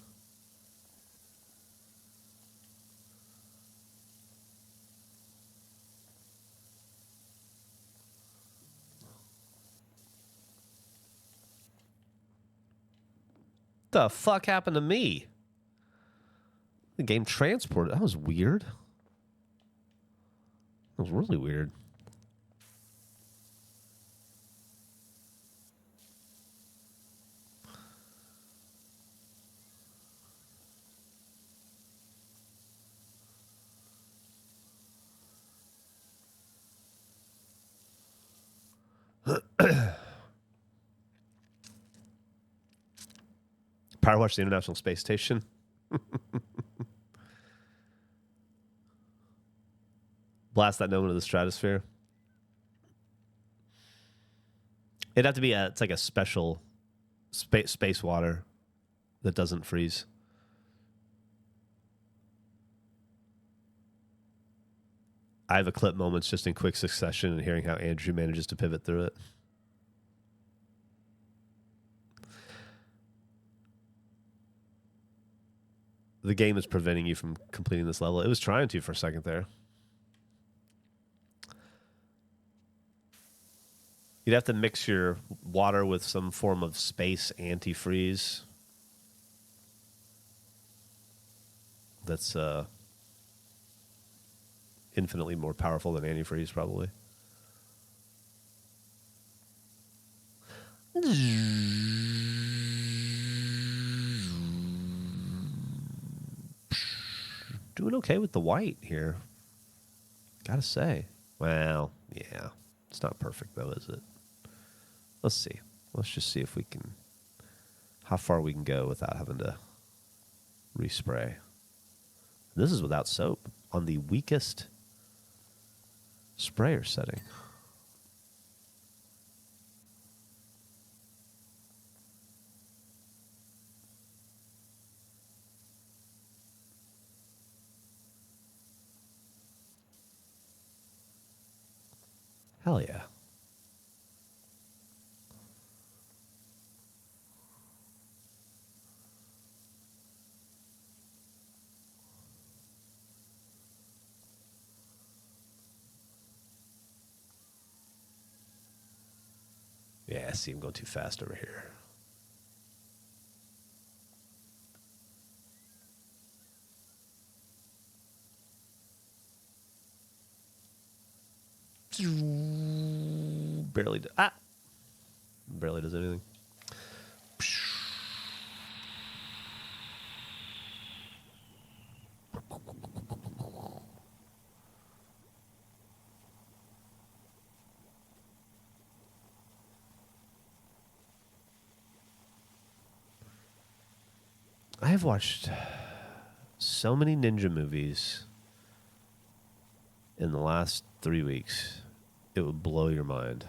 The fuck happened to me? The game transported. That was weird. That was really weird. PowerWash the International Space Station. Blast that gnome into the stratosphere. It'd have to be it's like a special space water that doesn't freeze. I have a clip moments just in quick succession and hearing how Andrew manages to pivot through it. The game is preventing you from completing this level. It was trying to for a second there. You'd have to mix your water with some form of space antifreeze. That's infinitely more powerful than antifreeze, probably. Doing okay with the white here. Gotta say. Well, yeah. It's not perfect, though, is it? Let's see. Let's just see if we can... How far we can go without having to respray. This is without soap on the weakest sprayer setting. Hell yeah. Yeah, I see him going too fast over here. Barely barely does anything. I have watched so many ninja movies in the last 3 weeks. It would blow your mind.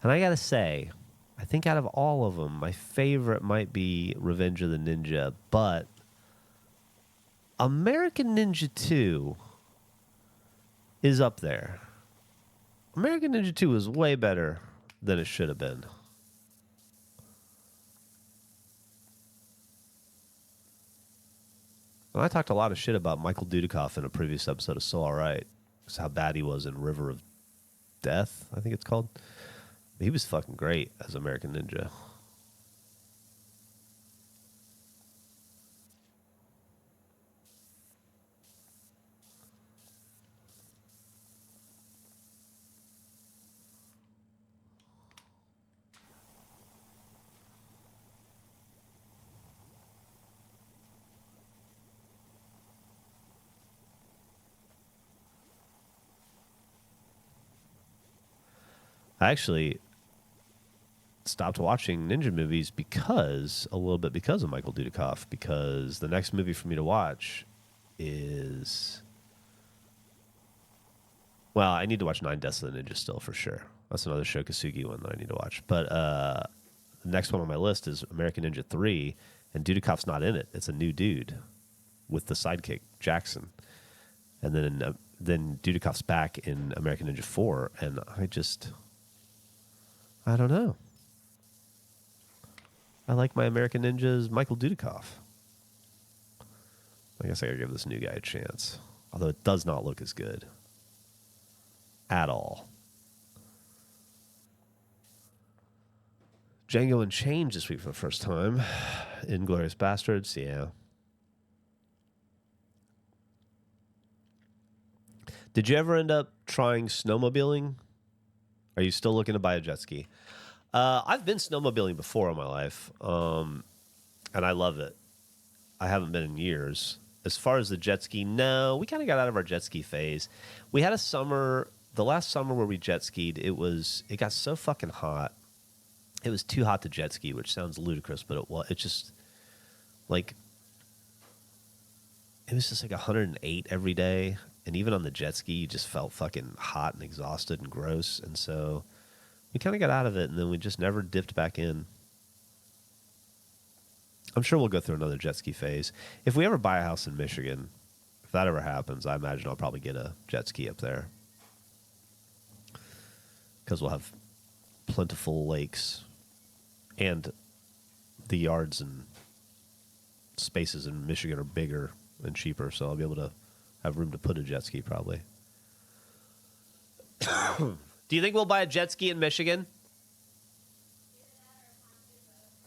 And I gotta say, I think out of all of them, my favorite might be Revenge of the Ninja, but American Ninja 2 is up there. American Ninja 2 is way better than it should have been. And I talked a lot of shit about Michael Dudikoff in a previous episode of So Alright. Just how bad he was in River of Death, I think it's called. He was fucking great as American Ninja. I actually stopped watching ninja movies because of Michael Dudikoff, because the next movie for me to watch is, well, I need to watch Nine Deaths of the Ninja still for sure. That's another Shokasugi one that I need to watch. But the next one on my list is American Ninja 3, and Dudikoff's not in it. It's a new dude with the sidekick, Jackson. And then Dudikoff's back in American Ninja 4, and I don't know. I like my American Ninjas, Michael Dudikoff. I guess I gotta give this new guy a chance. Although it does not look as good. At all. Django Unchained this week for the first time. Inglourious Bastards, yeah. Did you ever end up trying snowmobiling? Are you still looking to buy a jet ski? I've been snowmobiling before in my life, and I love it. I haven't been in years. As far as the jet ski, no, we kind of got out of our jet ski phase. We had a summer, the last summer where we jet skied, it got so fucking hot. It was too hot to jet ski, which sounds ludicrous, but it was just like 108 every day. And even on the jet ski, you just felt fucking hot and exhausted and gross. And so we kind of got out of it, and then we just never dipped back in. I'm sure we'll go through another jet ski phase. If we ever buy a house in Michigan, if that ever happens, I imagine I'll probably get a jet ski up there. Because we'll have plentiful lakes, and the yards and spaces in Michigan are bigger and cheaper, so I'll be able to have room to put a jet ski probably. Do you think we'll buy a jet ski in Michigan?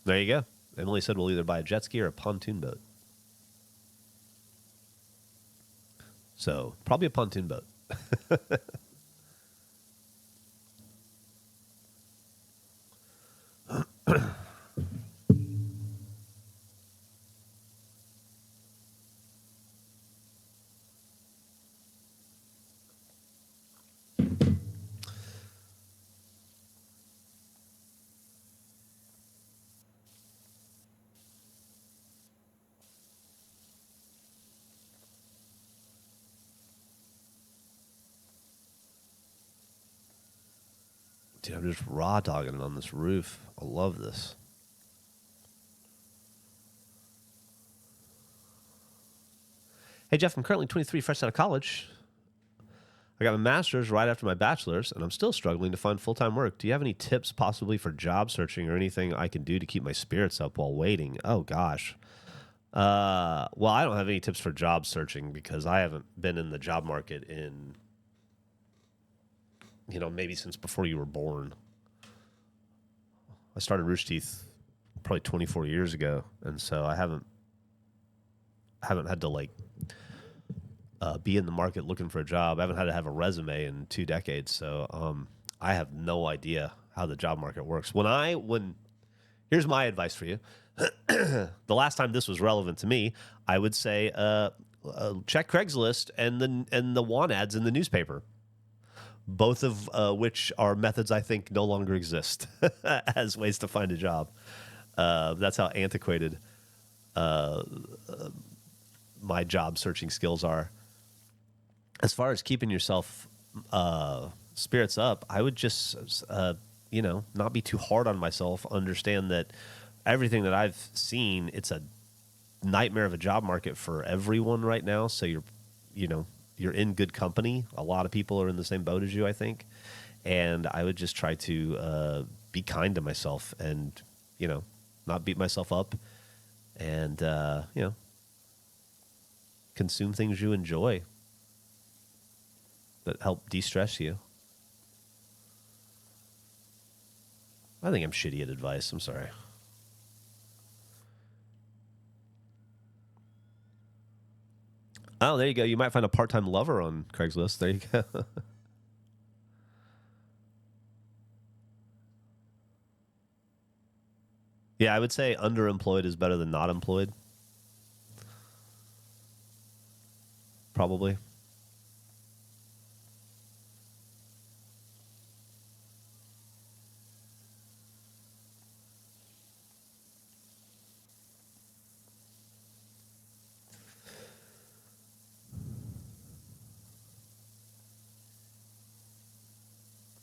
There you go. Emily said we'll either buy a jet ski or a pontoon boat. So, probably a pontoon boat. Dude, I'm just raw dogging it on this roof. I love this. Hey, Geoff, I'm currently 23, fresh out of college. I got my master's right after my bachelor's, and I'm still struggling to find full-time work. Do you have any tips possibly for job searching or anything I can do to keep my spirits up while waiting? Oh, gosh. Well, I don't have any tips for job searching because I haven't been in the job market in, maybe since before you were born. I started Rooster Teeth probably 24 years ago, and so I haven't had to be in the market looking for a job. I haven't had to have a resume in 2 decades, so I have no idea how the job market works. When here's my advice for you. The last time this was relevant to me, I would say check Craigslist and the want ads in the newspaper, both of which are methods I think no longer exist as ways to find a job. That's how antiquated my job searching skills are. As far as keeping yourself spirits up, I would just not be too hard on myself. Understand that everything that I've seen, it's a nightmare of a job market for everyone right now. So you're in good company. A lot of people are in the same boat as you, I think. And I would just try to be kind to myself and, not beat myself up and, consume things you enjoy that help de-stress you. I think I'm shitty at advice. I'm sorry. Oh, there you go. You might find a part-time lover on Craigslist. There you go. Yeah, I would say underemployed is better than not employed. Probably.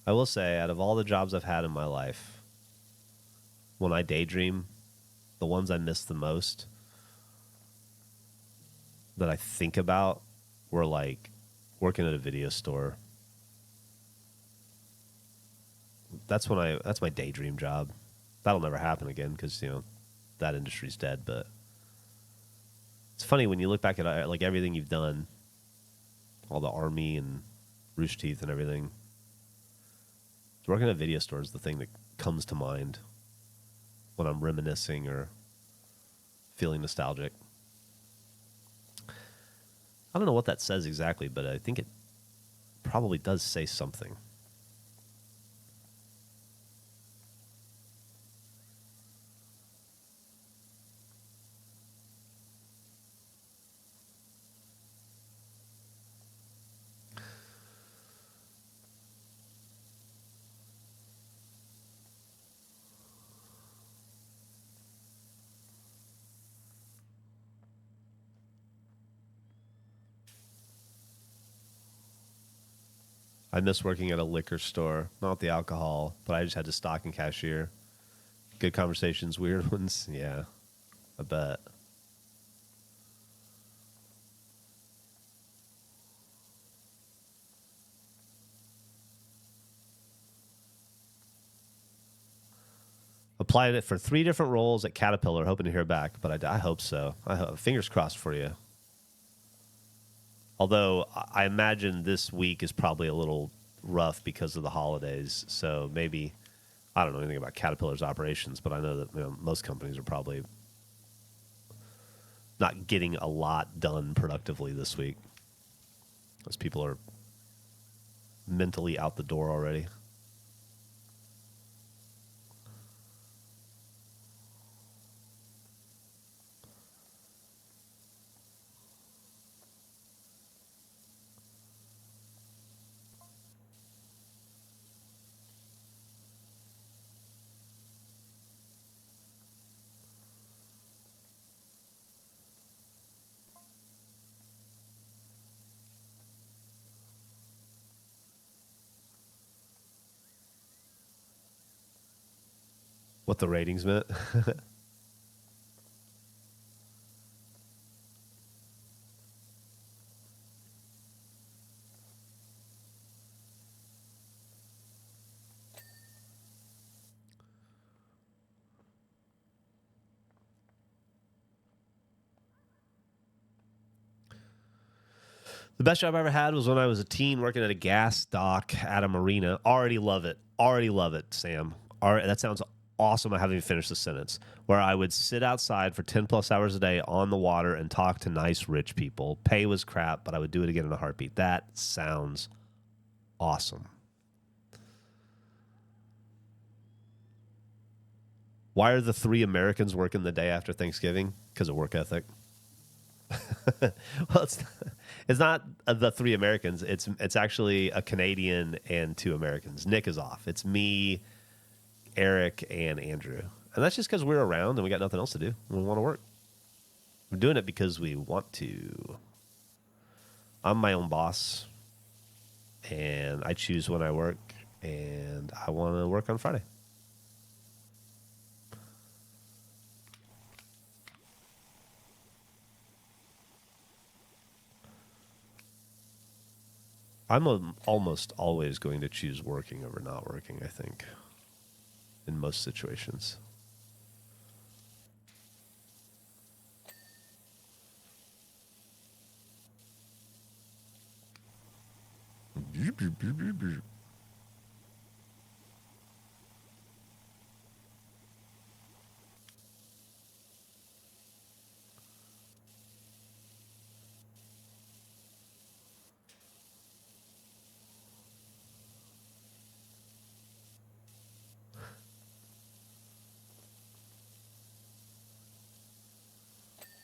I will say, out of all the jobs I've had in my life, when I daydream, the ones I miss the most that I think about were like working at a video store. That's my daydream job. That'll never happen again because, that industry's dead. But it's funny when you look back at like everything you've done, all the Army and Rooster Teeth and everything. Working at a video store is the thing that comes to mind when I'm reminiscing or feeling nostalgic. I don't know what that says exactly, but I think it probably does say something. I miss working at a liquor store, not the alcohol, but I just had to stock and cashier. Good conversations, weird ones. Yeah, I bet. Applied it for 3 different roles at Caterpillar, hoping to hear back, but I hope so. Fingers crossed for you. Although I imagine this week is probably a little rough because of the holidays. So maybe, I don't know anything about Caterpillar's operations, but I know that most companies are probably not getting a lot done productively this week. Those people are mentally out the door already. What the ratings meant. The best job I ever had was when I was a teen working at a gas dock at a marina. Already love it. Already love it, Sam. That sounds awesome. I haven't even finished the sentence. Where I would sit outside for 10 plus hours a day on the water and talk to nice rich people. Pay was crap, but I would do it again in a heartbeat. That sounds awesome. Why are the 3 Americans working the day after Thanksgiving? Because of work ethic. Well, it's not the 3 Americans. It's actually a Canadian and 2 Americans. Nick is off. It's me, Eric, and Andrew. And that's just because we're around and we got nothing else to do. We want to work. We're doing it because we want to. I'm my own boss, and I choose when I work, and I want to work on Friday. I'm almost always going to choose working over not working, I think, in most situations.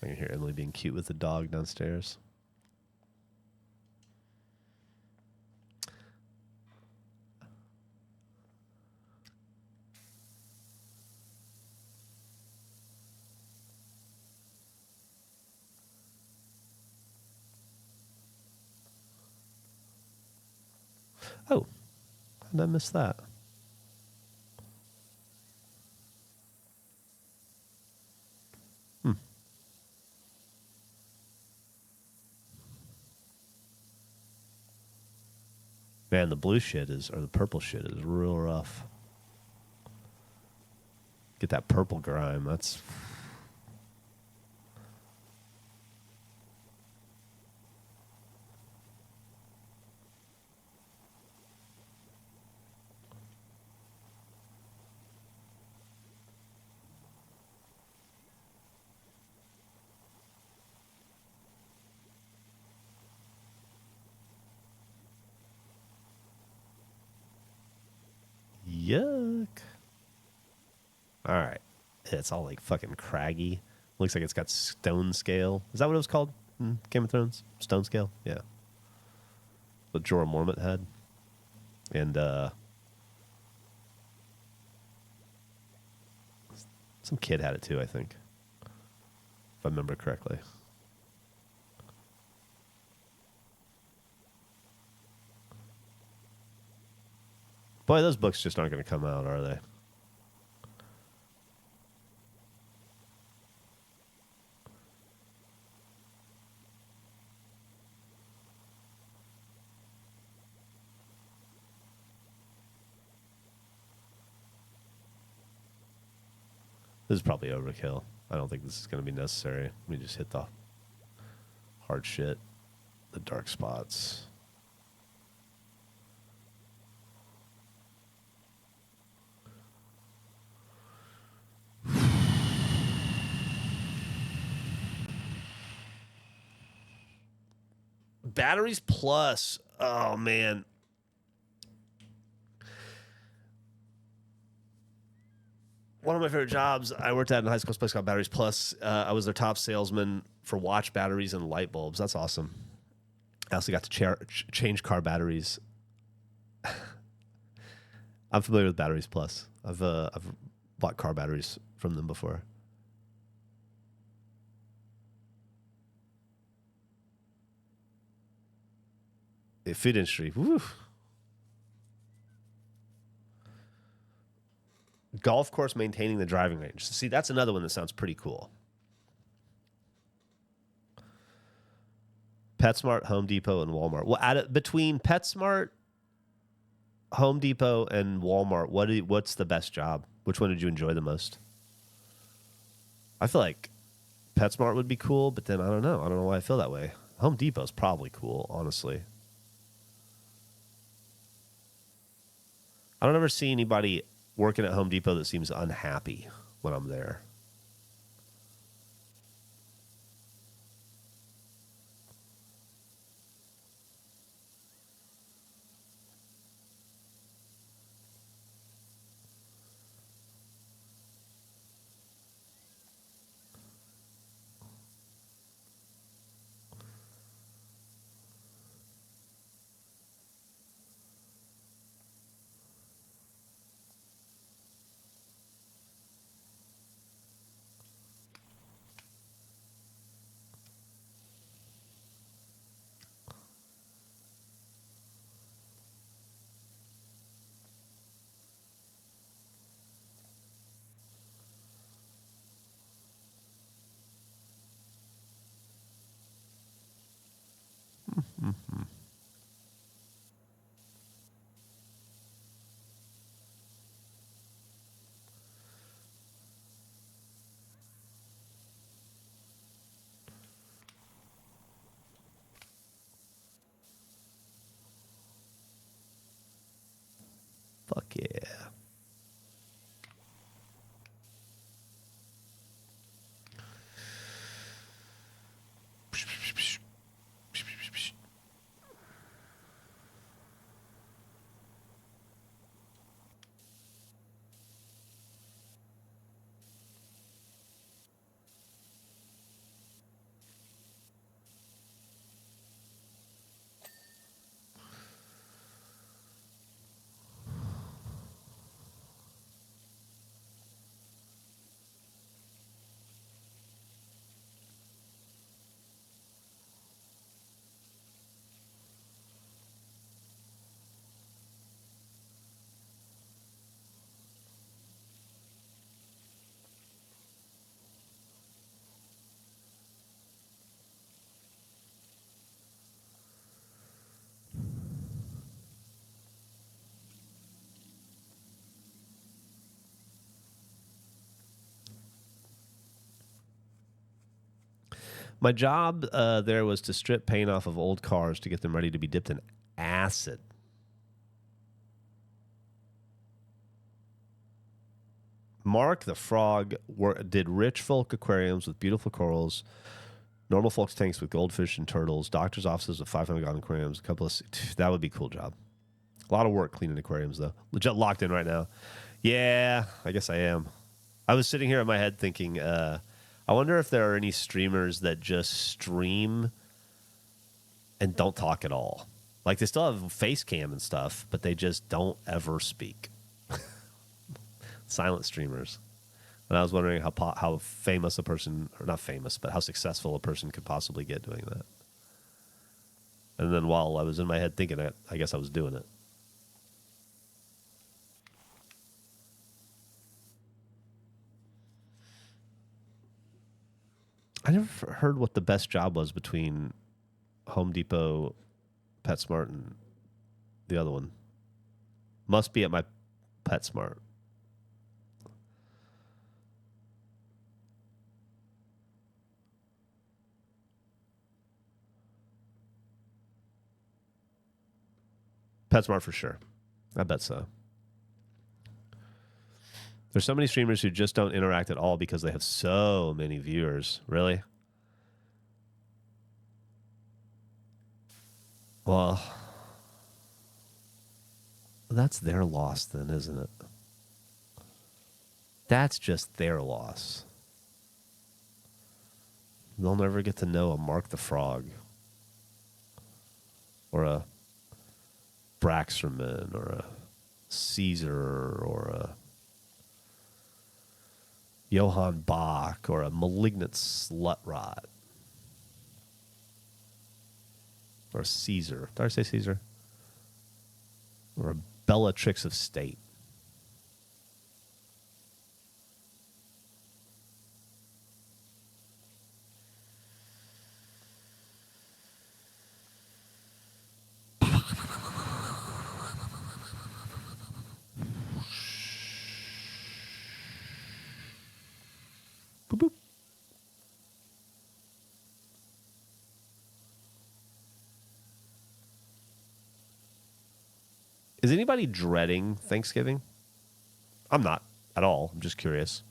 I can hear Emily being cute with the dog downstairs. Oh, how did I miss that? Man, the blue shit or the purple shit is real rough. Get that purple grime. That's... Yuck. All right. It's all like fucking craggy. Looks like it's got stone scale. Is that what it was called in Game of Thrones? Stone scale? Yeah. What Jorah Mormont had. And some kid had it too, I think. If I remember correctly. Boy, those books just aren't going to come out, are they? This is probably overkill. I don't think this is going to be necessary. Let me just hit the hard shit. The dark spots. Batteries Plus. Oh, man. One of my favorite jobs I worked at in high school was a place called Batteries Plus. I was their top salesman for watch batteries and light bulbs. That's awesome. I also got to change car batteries. I'm familiar with Batteries Plus. I've bought car batteries from them before. The food industry. Woo. Golf course maintaining the driving range. See, that's another one that sounds pretty cool. PetSmart, Home Depot, and Walmart. Well, between PetSmart, Home Depot, and Walmart, what's the best job? Which one did you enjoy the most? I feel like PetSmart would be cool, but then I don't know. I don't know why I feel that way. Home Depot's probably cool, honestly. I don't ever see anybody working at Home Depot that seems unhappy when I'm there. Fuck yeah. My job there was to strip paint off of old cars to get them ready to be dipped in acid. Mark the Frog did rich folk aquariums with beautiful corals, normal folks tanks with goldfish and turtles, doctors' offices with 500-gallon aquariums, a couple of... That would be a cool job. A lot of work cleaning aquariums, though. Legit locked in right now. Yeah, I guess I am. I was sitting here in my head thinking... I wonder if there are any streamers that just stream and don't talk at all. Like, they still have face cam and stuff, but they just don't ever speak. Silent streamers. And I was wondering how famous a person, or not famous, but how successful a person could possibly get doing that. And then while I was in my head thinking it, I guess I was doing it. I never heard what the best job was between Home Depot, PetSmart, and the other one. Must be at my PetSmart. PetSmart for sure. I bet so. There's so many streamers who just don't interact at all because they have so many viewers. Really? Well, that's their loss then, isn't it? That's just their loss. They'll never get to know a Mark the Frog or a Braxerman or a Caesar or a Johann Bach or a Malignant Slutrot or a Caesar. Did I say Caesar? Or a Bellatrix of State. Boop, boop. Is anybody dreading Thanksgiving? I'm not at all. I'm just curious.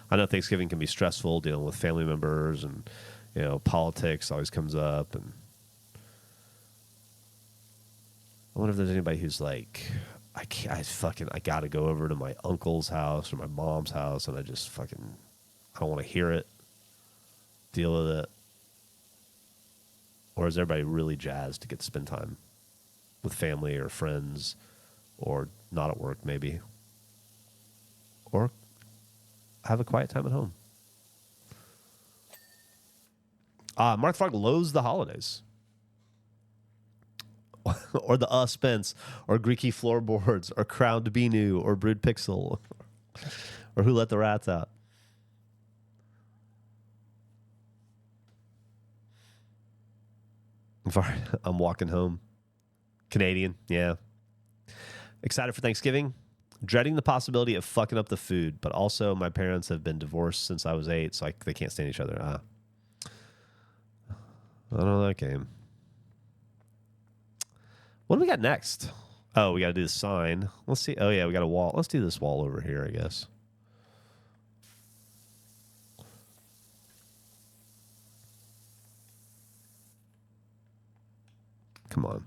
I know Thanksgiving can be stressful dealing with family members and, politics always comes up. And I wonder if there's anybody who's like, I got to go over to my uncle's house or my mom's house and I don't want to hear it, deal with it. Or is everybody really jazzed to get to spend time with family or friends or not at work maybe? Or have a quiet time at home. Mark Frog loathes the holidays. Or the Spence, or Greeky floorboards, or Crowned Binu, or Brood Pixel, or Who Let the Rats Out. I'm walking home. Canadian, yeah. Excited for Thanksgiving. Dreading the possibility of fucking up the food, but also my parents have been divorced since I was 8, so they can't stand each other. I don't know that game. What do we got next? Oh, we got to do the sign. Let's see. Oh, yeah, we got a wall. Let's do this wall over here, I guess. Come on.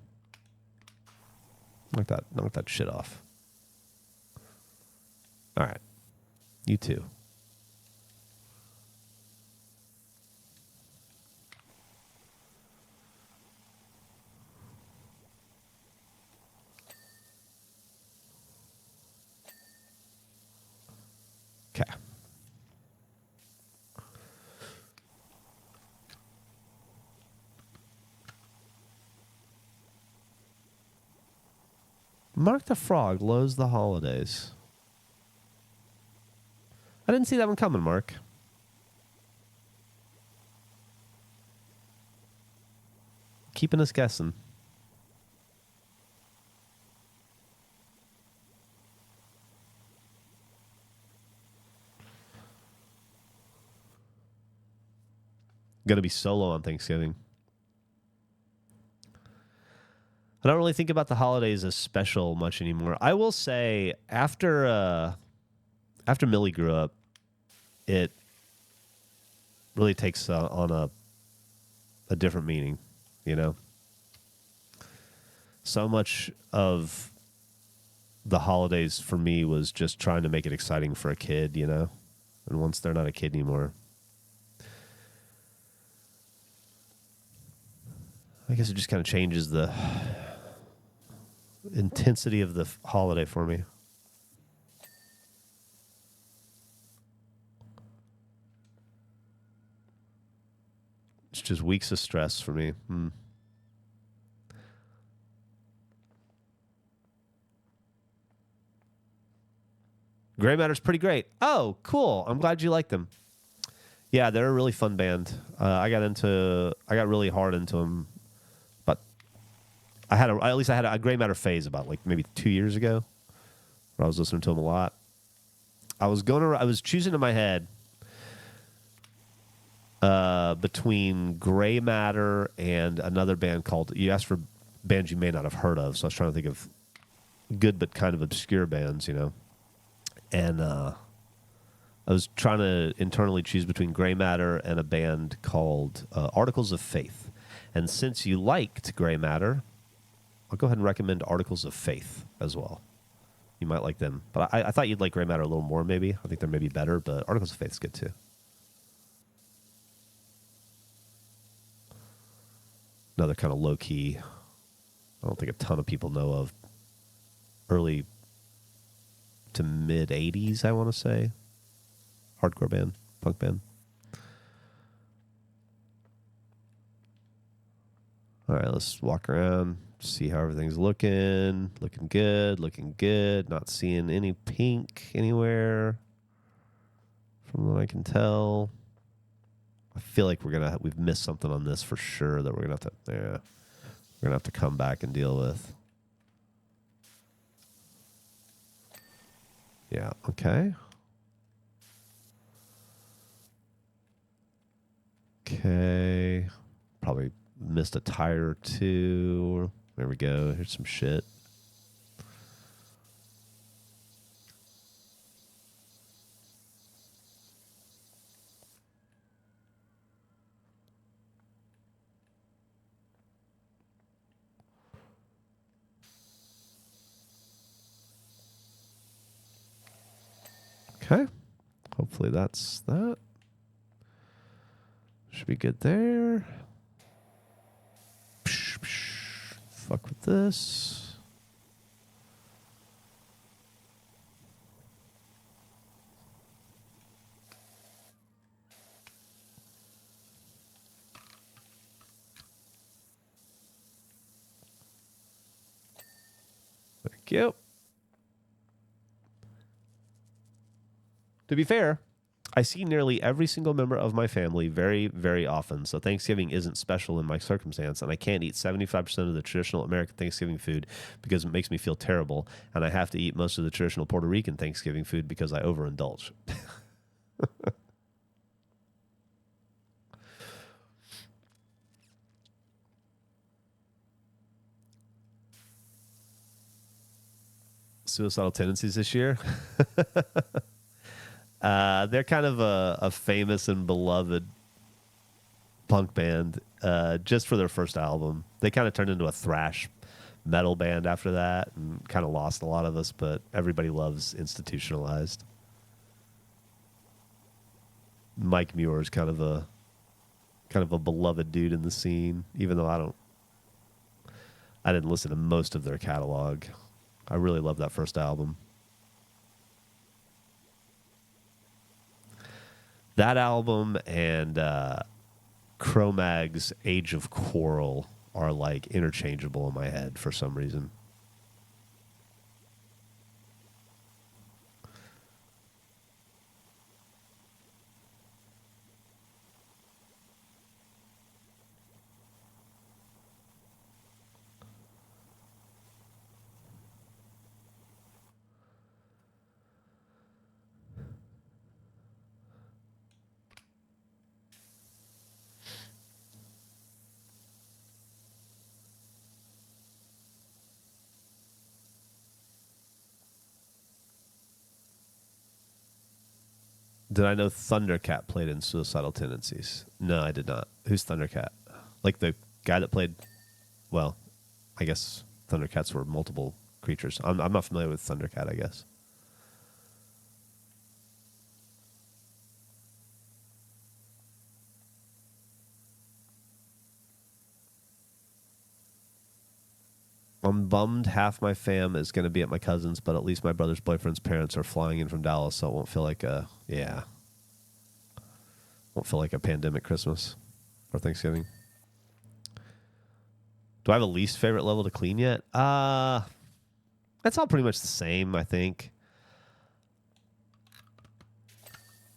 Knock that shit off. All right. You too. Okay. Mark the Frog loathes the holidays. I didn't see that one coming, Mark. Keeping us guessing. Gonna be solo on Thanksgiving. I don't really think about the holidays as special much anymore. I will say after Millie grew up, it really takes on a different meaning, So much of the holidays for me was just trying to make it exciting for a kid, And once they're not a kid anymore, I guess it just kind of changes the intensity of the holiday for me. It's just weeks of stress for me. Gray Matter's pretty great. Oh, cool. I'm glad you like them. Yeah, they're a really fun band. I got really hard into them, but I had a Gray Matter phase about like maybe 2 years ago where I was listening to them a lot. I was choosing in my head between Gray Matter and another band called, you asked for bands you may not have heard of, so I was trying to think of good but kind of obscure bands, And I was trying to internally choose between Gray Matter and a band called Articles of Faith. And since you liked Gray Matter, I'll go ahead and recommend Articles of Faith as well. You might like them. But I thought you'd like Gray Matter a little more, maybe. I think they're maybe better, but Articles of Faith is good too. Another kind of low-key, I don't think a ton of people know of, early to mid-'80s, I want to say. Hardcore band, punk band. All right, let's walk around, see how everything's looking. Looking good. Not seeing any pink anywhere from what I can tell. I feel like we've missed something on this for sure that we're gonna have to come back and deal with. Yeah, okay. Okay. Probably missed a tire or two. There we go. Here's some shit. Okay. Hopefully that's that. Should be good there. Fuck with this. Thank you. To be fair, I see nearly every single member of my family very, very often, so Thanksgiving isn't special in my circumstance, and I can't eat 75% of the traditional American Thanksgiving food because it makes me feel terrible, and I have to eat most of the traditional Puerto Rican Thanksgiving food because I overindulge. Suicidal tendencies this year? They're kind of a famous and beloved punk band just for their first album. They kind of turned into a thrash metal band after that and kind of lost a lot of us, but everybody loves Institutionalized. Mike Muir is kind of a beloved dude in the scene, even though I didn't listen to most of their catalog. I really love that first album. That album and Cro-Mag's Age of Quarrel are like interchangeable in my head for some reason. Did I know Thundercat played in Suicidal Tendencies? No, I did not. Who's Thundercat? Like the guy that played, well, I guess Thundercats were multiple creatures. I'm not familiar with Thundercat, I guess. I'm bummed half my fam is going to be at my cousin's, but at least my brother's boyfriend's parents are flying in from Dallas, so it won't feel like won't feel like a pandemic Christmas or Thanksgiving. Do I have a least favorite level to clean yet? That's all pretty much the same, I think.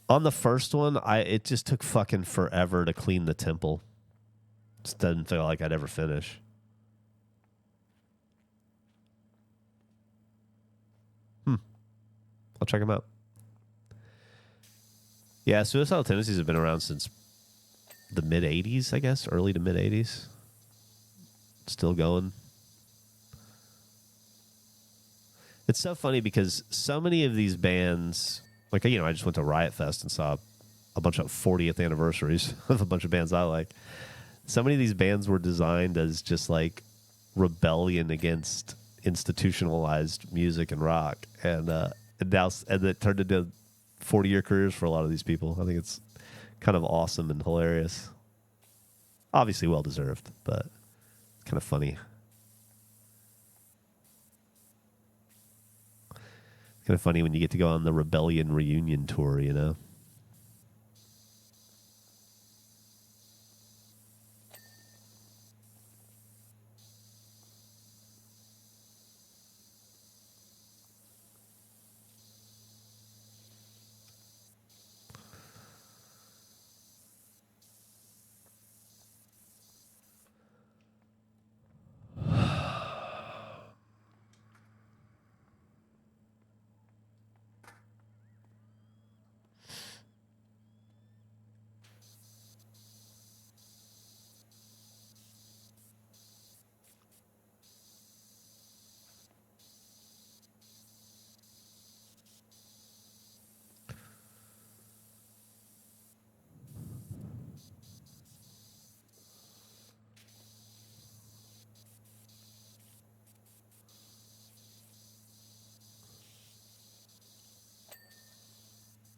On the first one, it just took fucking forever to clean the temple. Just didn't feel like I'd ever finish. I'll check them out. Yeah, Suicidal Tendencies have been around since the mid 80s, I guess, early to mid 80s. Still going. It's so funny because so many of these bands, like, I just went to Riot Fest and saw a bunch of 40th anniversaries of a bunch of bands I like. So many of these bands were designed as just like rebellion against institutionalized music and rock, and it turned into 40-year careers for a lot of these people. I think it's kind of awesome and hilarious. Obviously well deserved, but it's kind of funny. Kind of funny when you get to go on the Rebellion reunion tour, you know?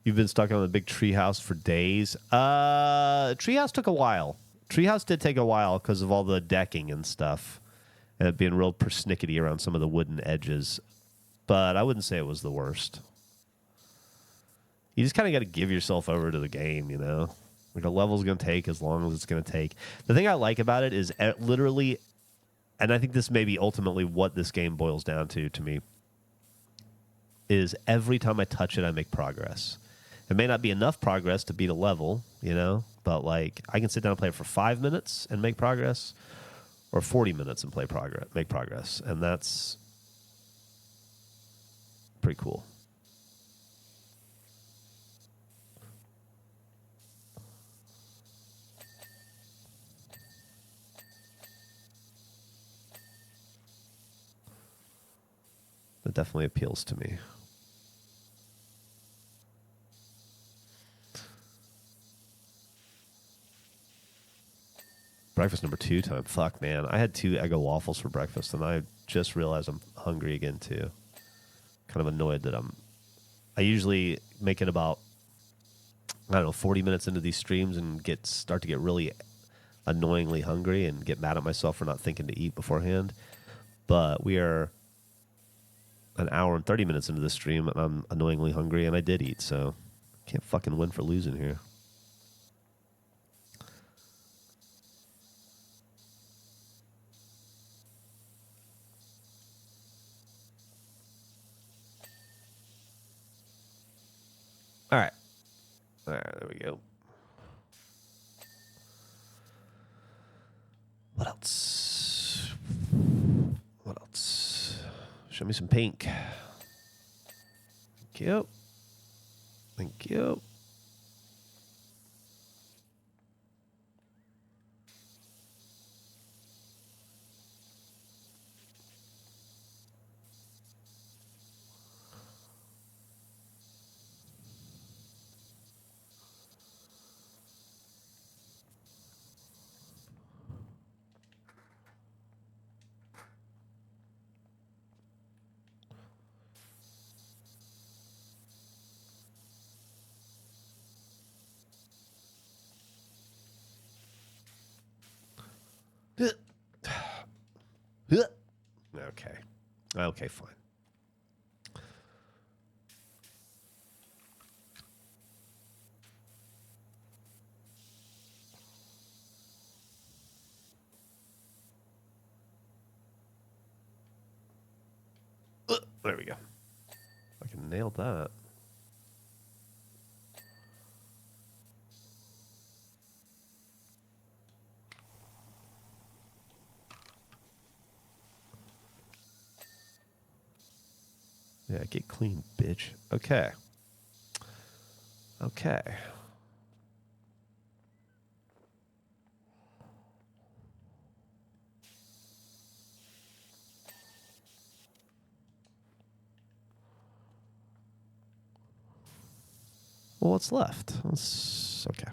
You've been stuck on the big treehouse for days. Treehouse took a while. Treehouse did take a while because of all the decking and stuff, and it being real persnickety around some of the wooden edges. But I wouldn't say it was the worst. You just kind of got to give yourself over to the game, you know? Like, a level's going to take as long as it's going to take. The thing I like about it is literally, and I think this may be ultimately what this game boils down to me, is every time I touch it, I make progress. It may not be enough progress to beat a level, you know? But, like, I can sit down and play it for 5 minutes and make progress, or 40 minutes and make progress. And that's pretty cool. That definitely appeals to me. Breakfast number 2 time. Fuck, man. I had 2 Eggo waffles for breakfast, and I just realized I'm hungry again, too. Kind of annoyed that I usually make it about, I don't know, 40 minutes into these streams and start to get really annoyingly hungry and get mad at myself for not thinking to eat beforehand. But we are an hour and 30 minutes into the stream, and I'm annoyingly hungry, and I did eat, so can't fucking win for losing here. All right. There we go. What else? What else? Show me some pink. Thank you. Thank you. Okay. Okay, fine. There we go. I can nail that. Yeah, get clean, bitch. Okay. Okay. Well, what's left? Okay.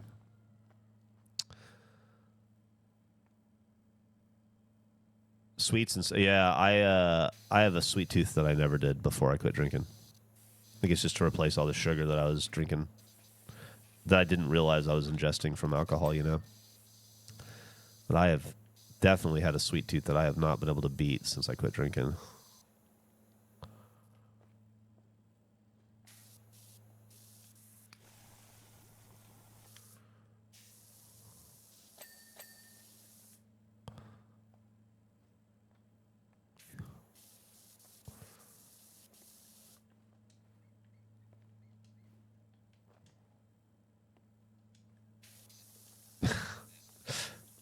Sweets and yeah, I have a sweet tooth that I never did before I quit drinking. I think it's just to replace all the sugar that I was drinking that I didn't realize I was ingesting from alcohol, you know. But I have definitely had a sweet tooth that I have not been able to beat since I quit drinking.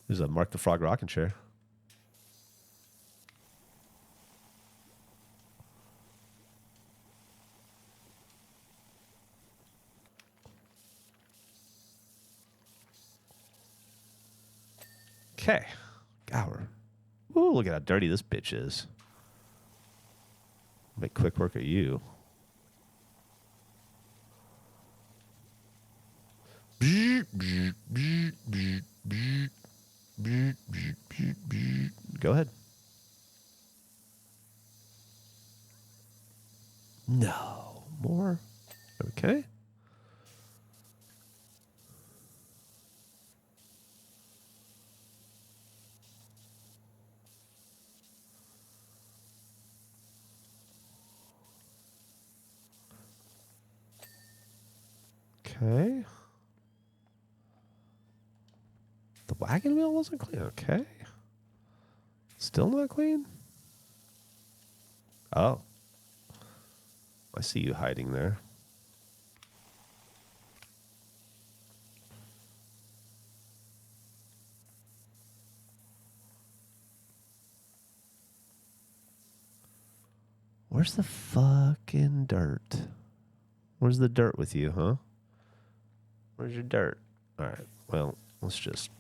There's a Mark the Frog rocking chair. Okay. Gower. Ooh, look at how dirty this bitch is. Make quick work of you. Go ahead. No. More? Okay. Okay. The wagon wheel wasn't clean. Okay. Still not clean? Oh. I see you hiding there. Where's the fucking dirt? Where's the dirt with you, huh? Where's your dirt? All right. Well, let's just...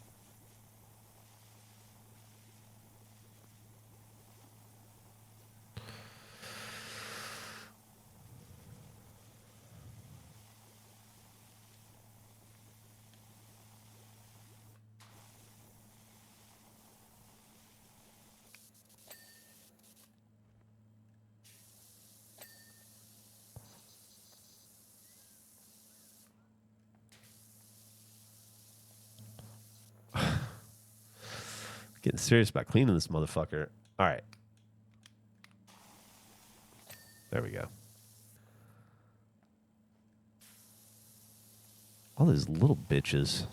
Getting serious about cleaning this motherfucker. All right. There we go. All these little bitches.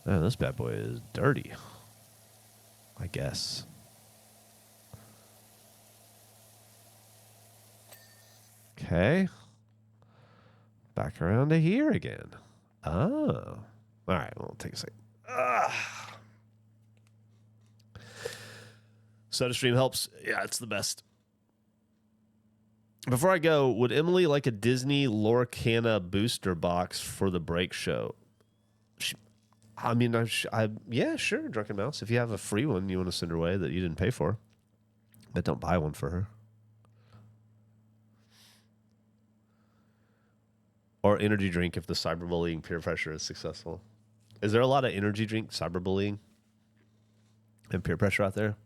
Man, this bad boy is dirty. I guess. Okay. Back around to here again. Oh. All right. Well, take a second. SodaStream helps. Yeah, it's the best. Before I go, would Emily like a Disney Lorcana booster box for the break show? Yeah, sure, Drunken Mouse. If you have a free one you want to send her away that you didn't pay for, but don't buy one for her. Or energy drink if the cyberbullying peer pressure is successful. Is there a lot of energy drink cyberbullying and peer pressure out there?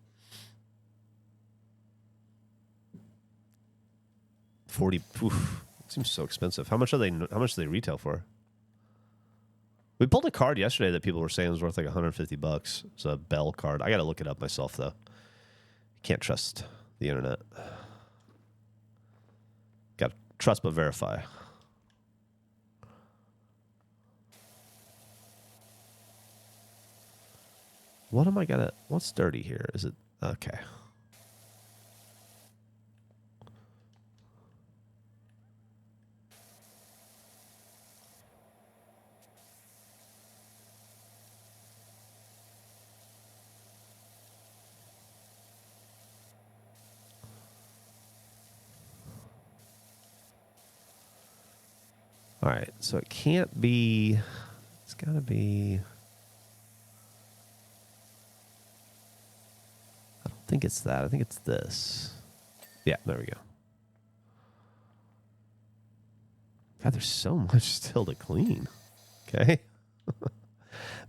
40. Oof, seems so expensive. How much do they retail for? We pulled a card yesterday that people were saying was worth like $150. It's a Bell card. I got to look it up myself though. Can't trust the internet. Got to trust but verify. What am I gonna... What's dirty here? Is it... Okay. All right. So it can't be... It's got to be... I don't think it's that. I think it's this. Yeah, there we go. God, there's so much still to clean. Okay.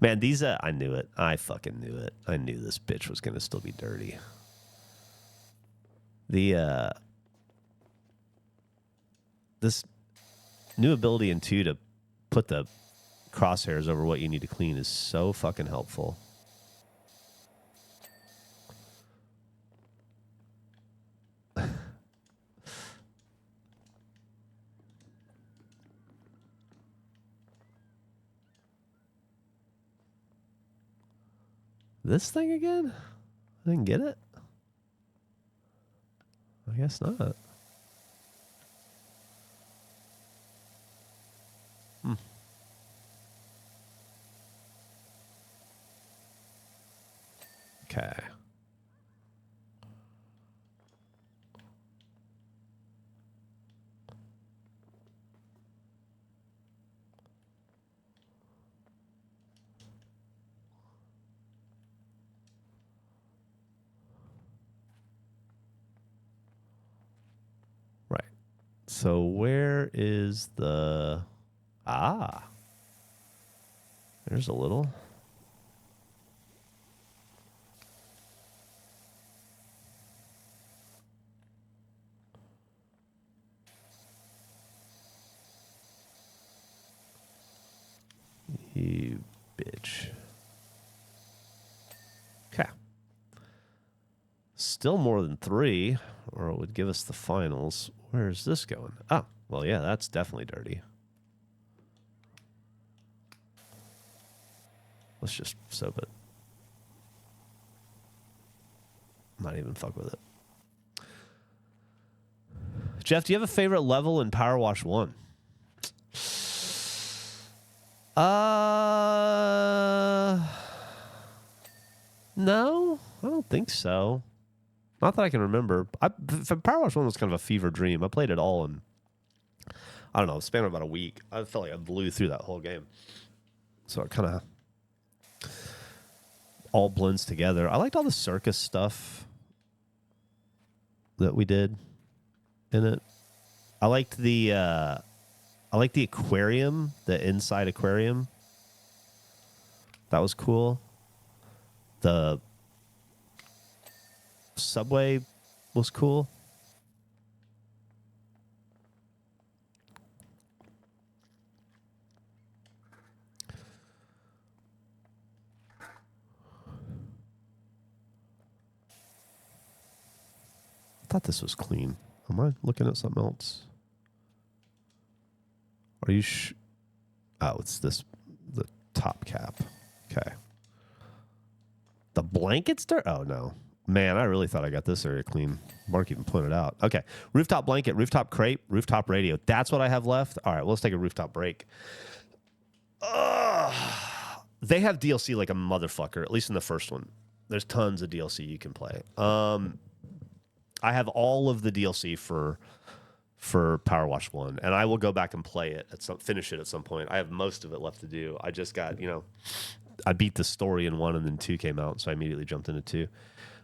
Man, these, I knew it. I fucking knew it. I knew this bitch was going to still be dirty. This new ability in 2 to put the crosshairs over what you need to clean is so fucking helpful. This thing again? I didn't get it. I guess not. Okay. Right. So where is the... Ah. There's a little... You bitch. still more than 3, or it would give us the finals. Where is this going? Oh, well, yeah, that's definitely dirty. Let's just soap it. Not even fuck with it. Geoff, do you have a favorite level in PowerWash 1? No, I don't think so. Not that I can remember. PowerWash 1 was kind of a fever dream. I played it all in, I don't know, span of about a week. I felt like I blew through that whole game. So it kind of all blends together. I liked all the circus stuff that we did in it. I liked the aquarium, the inside aquarium. That was cool. The subway was cool. I thought this was clean. Am I looking at something else? Are you oh, it's this, the top cap. Okay. The blanket's dirt? Oh, no. Man, I really thought I got this area clean. Mark even pointed out. Okay. Rooftop blanket, rooftop crepe, rooftop radio. That's what I have left. All right, well, let's take a rooftop break. They have DLC like a motherfucker, at least in the first one. There's tons of DLC you can play. I have all of the DLC for PowerWash 1, and I will go back and play it finish it at some point. I have most of it left to do. I just got, I beat the story in 1, and then 2 came out, so I immediately jumped into 2.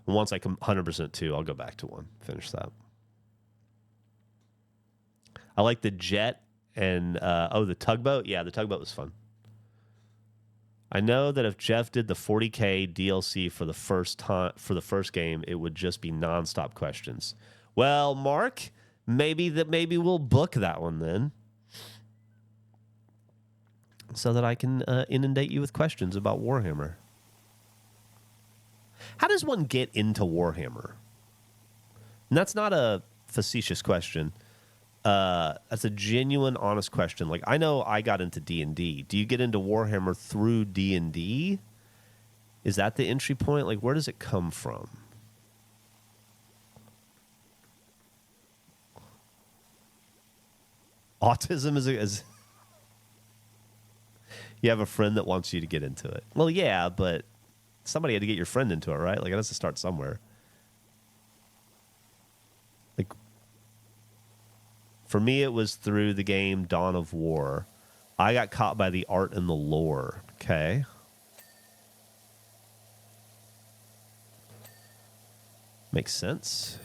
And once I come 100% 2, I'll go back to 1, finish that. I like the jet and the tugboat. Yeah, the tugboat was fun. I know that if Geoff did the 40K DLC for the first game, it would just be nonstop questions. Well, Mark, maybe we'll book that one then, so that I can inundate you with questions about Warhammer. How does one get into Warhammer? And that's not a facetious question. That's a genuine, honest question. Like, I know I got into D&D. Do you get into Warhammer through D&D? Is that the entry point? Like, where does it come from? Autism is you have a friend that wants you to get into it. Well, yeah, but somebody had to get your friend into it, right? Like, it has to start somewhere. Like, for me, it was through the game Dawn of War. I got caught by the art and the lore. Okay. Makes sense.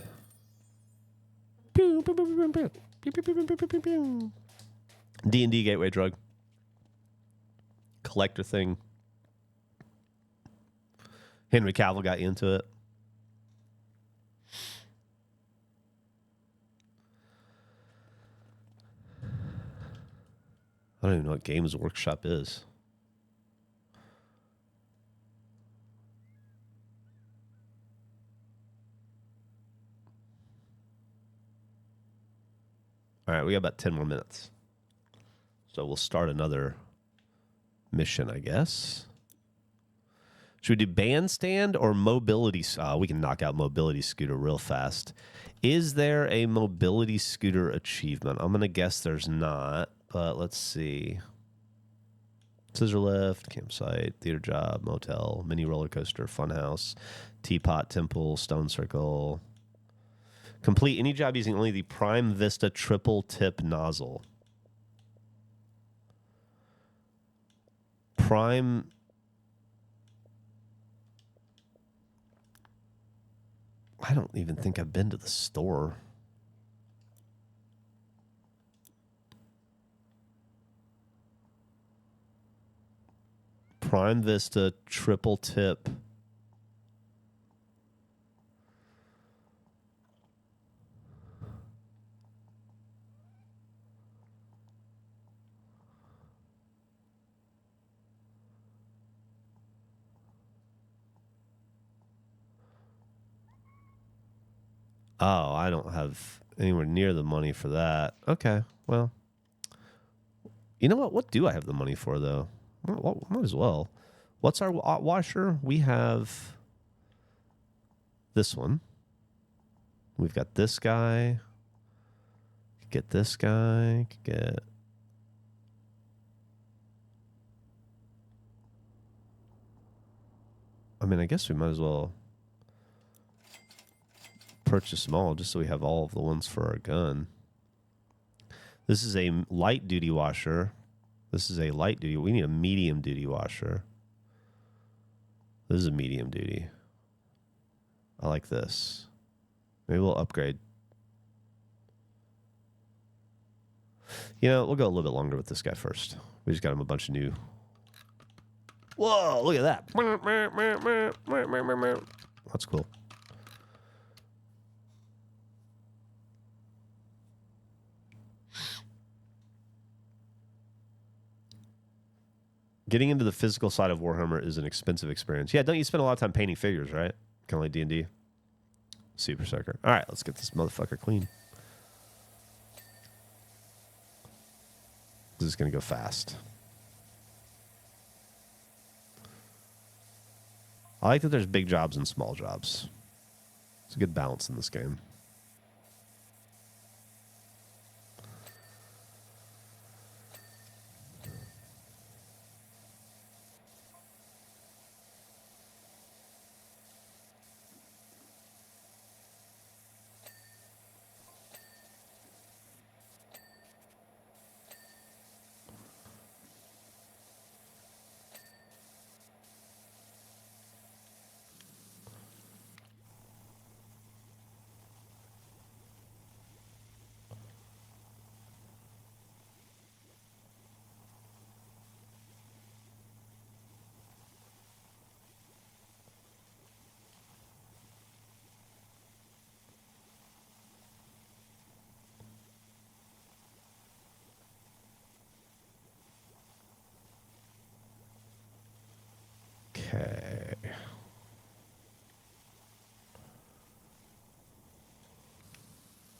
D&D gateway drug. Collector thing. Henry Cavill got you into it. I don't even know what Games Workshop is. All right, we got about 10 more minutes. So we'll start another mission, I guess. Should we do bandstand or mobility? We can knock out mobility scooter real fast. Is there a mobility scooter achievement? I'm going to guess there's not, but let's see. Scissor lift, campsite, theater job, motel, mini roller coaster, funhouse, teapot, temple, stone circle. Complete any job using only the Prime Vista triple tip nozzle. Prime. I don't even think I've been to the store. Prime Vista triple tip. Oh, I don't have anywhere near the money for that. Okay, well, you know what? What do I have the money for, though? Well, might as well. What's our washer? We have this one. We've got this guy. Get this guy. Get... I mean, I guess we might as well purchase them all just so we have all of the ones for our gun. This is a light duty washer. This is a light duty. We need a medium duty washer. This is a medium duty. I like this. Maybe we'll upgrade. You know, we'll go a little bit longer with this guy first. We just got him a bunch of new. Whoa, look at that. That's cool. Getting into the physical side of Warhammer is an expensive experience. Yeah, don't you spend a lot of time painting figures, right? Kind of like D&D. Super Sucker. All right, let's get this motherfucker clean. This is going to go fast. I like that there's big jobs and small jobs. It's a good balance in this game. Okay.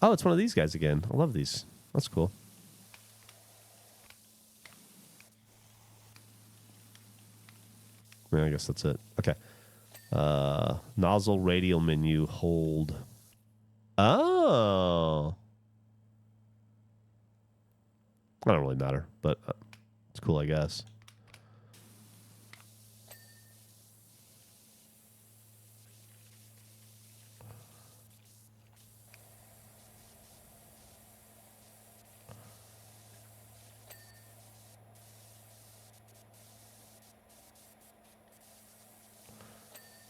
Oh, it's one of these guys again. I love these. That's cool. Yeah, I guess that's it. Okay. Nozzle radial menu hold. Oh. I don't really matter, but it's cool, I guess.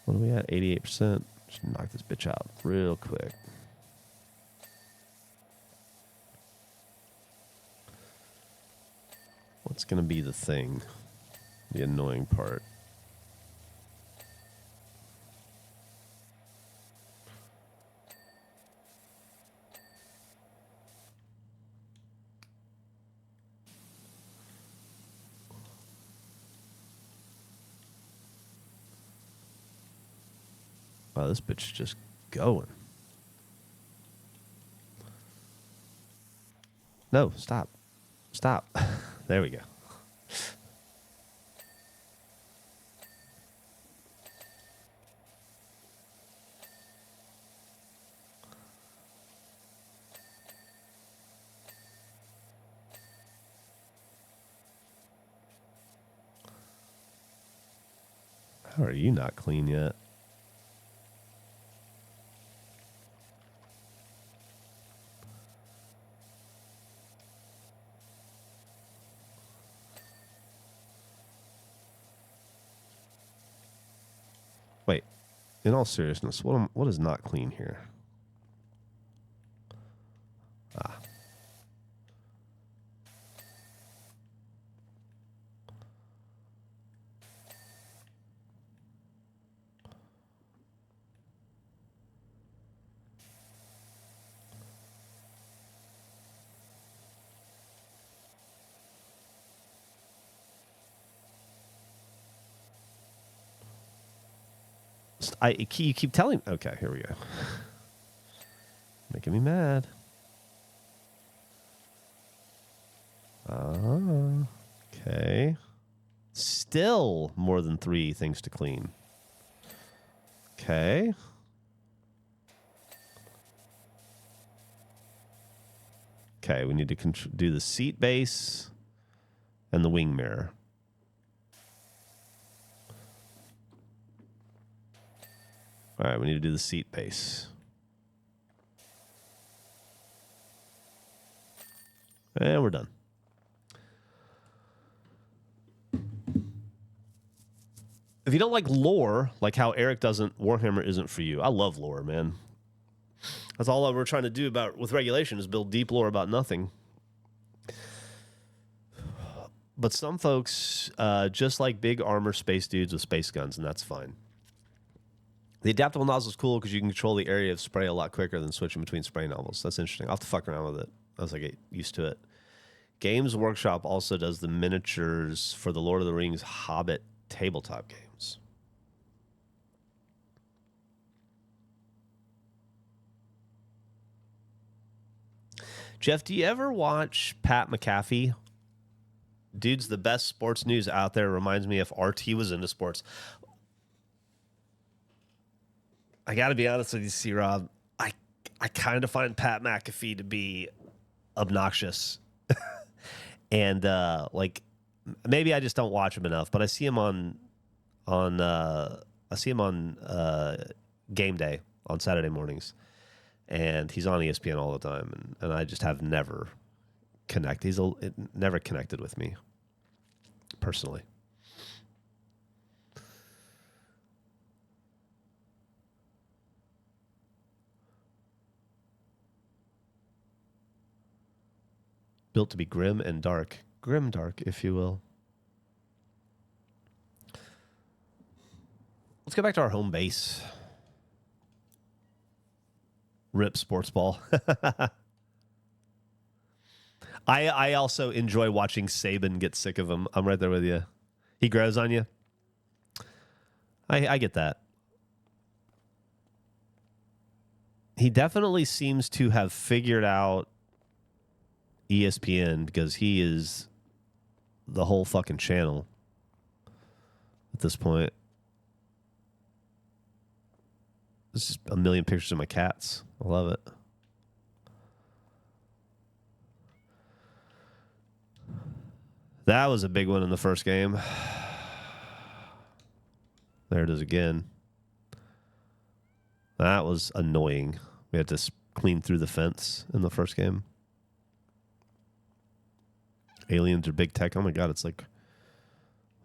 What are we at? 88%. Just knock this bitch out real quick. What's going to be the thing? The annoying part. Wow, this bitch is just going. No, stop. Stop. There we go. How are you not clean yet? Wait, in all seriousness, what is not clean here? Ah. You keep telling... Okay, here we go. get me mad. Okay. Still more than 3 things to clean. Okay. Okay, we need to do the seat base and the wing mirror. All right, we need to do the seat base. And we're done. If you don't like lore, like how Eric doesn't, Warhammer isn't for you. I love lore, man. That's all we're trying to do with regulation is build deep lore about nothing. But some folks just like big armor space dudes with space guns, and that's fine. The adaptable nozzle is cool because you can control the area of spray a lot quicker than switching between spray nozzles. That's interesting. I'll have to fuck around with it as I get used to it. Games Workshop also does the miniatures for the Lord of the Rings Hobbit tabletop games. Geoff, do you ever watch Pat McAfee? Dude's the best sports news out there. Reminds me if RT was into sports. I got to be honest with you, C-Rob. I kind of find Pat McAfee to be obnoxious. And like maybe I just don't watch him enough, but I see him on game day on Saturday mornings, and he's on ESPN all the time, and I just have never connected. He's never connected with me personally. Built to be grim and dark. Grim dark, if you will. Let's go back to our home base. Rip sports ball. I also enjoy watching Saban get sick of him. I'm right there with you. He grows on you. I get that. He definitely seems to have figured out ESPN because he is the whole fucking channel at this point. There's just a million pictures of my cats. I love it. That was a big one in the first game. There it is again. That was annoying. We had to clean through the fence in the first game. Aliens are big tech. Oh my God, it's like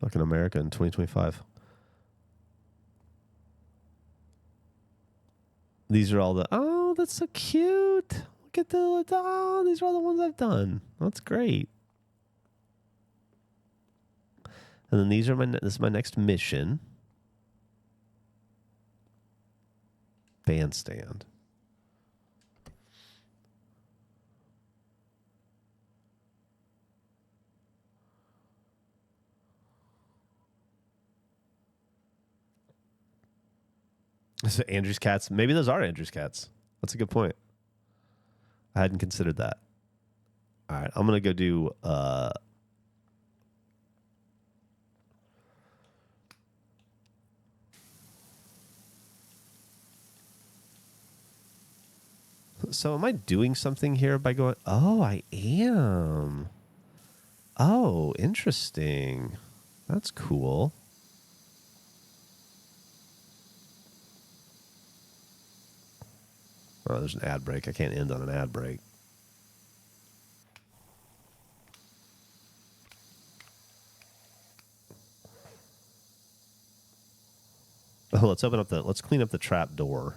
fucking America in 2025. These are all the, oh, that's so cute. Look at oh, these are all the ones I've done. That's great. And then these are this is my next mission. Bandstand. So Andrew's cats. Maybe those are Andrew's cats. That's a good point. I hadn't considered that. All right, I'm gonna go do. So am I doing something here by going? Oh, I am. Oh, interesting. That's cool. Oh, there's an ad break. I can't end on an ad break. Oh, let's clean up the trap door.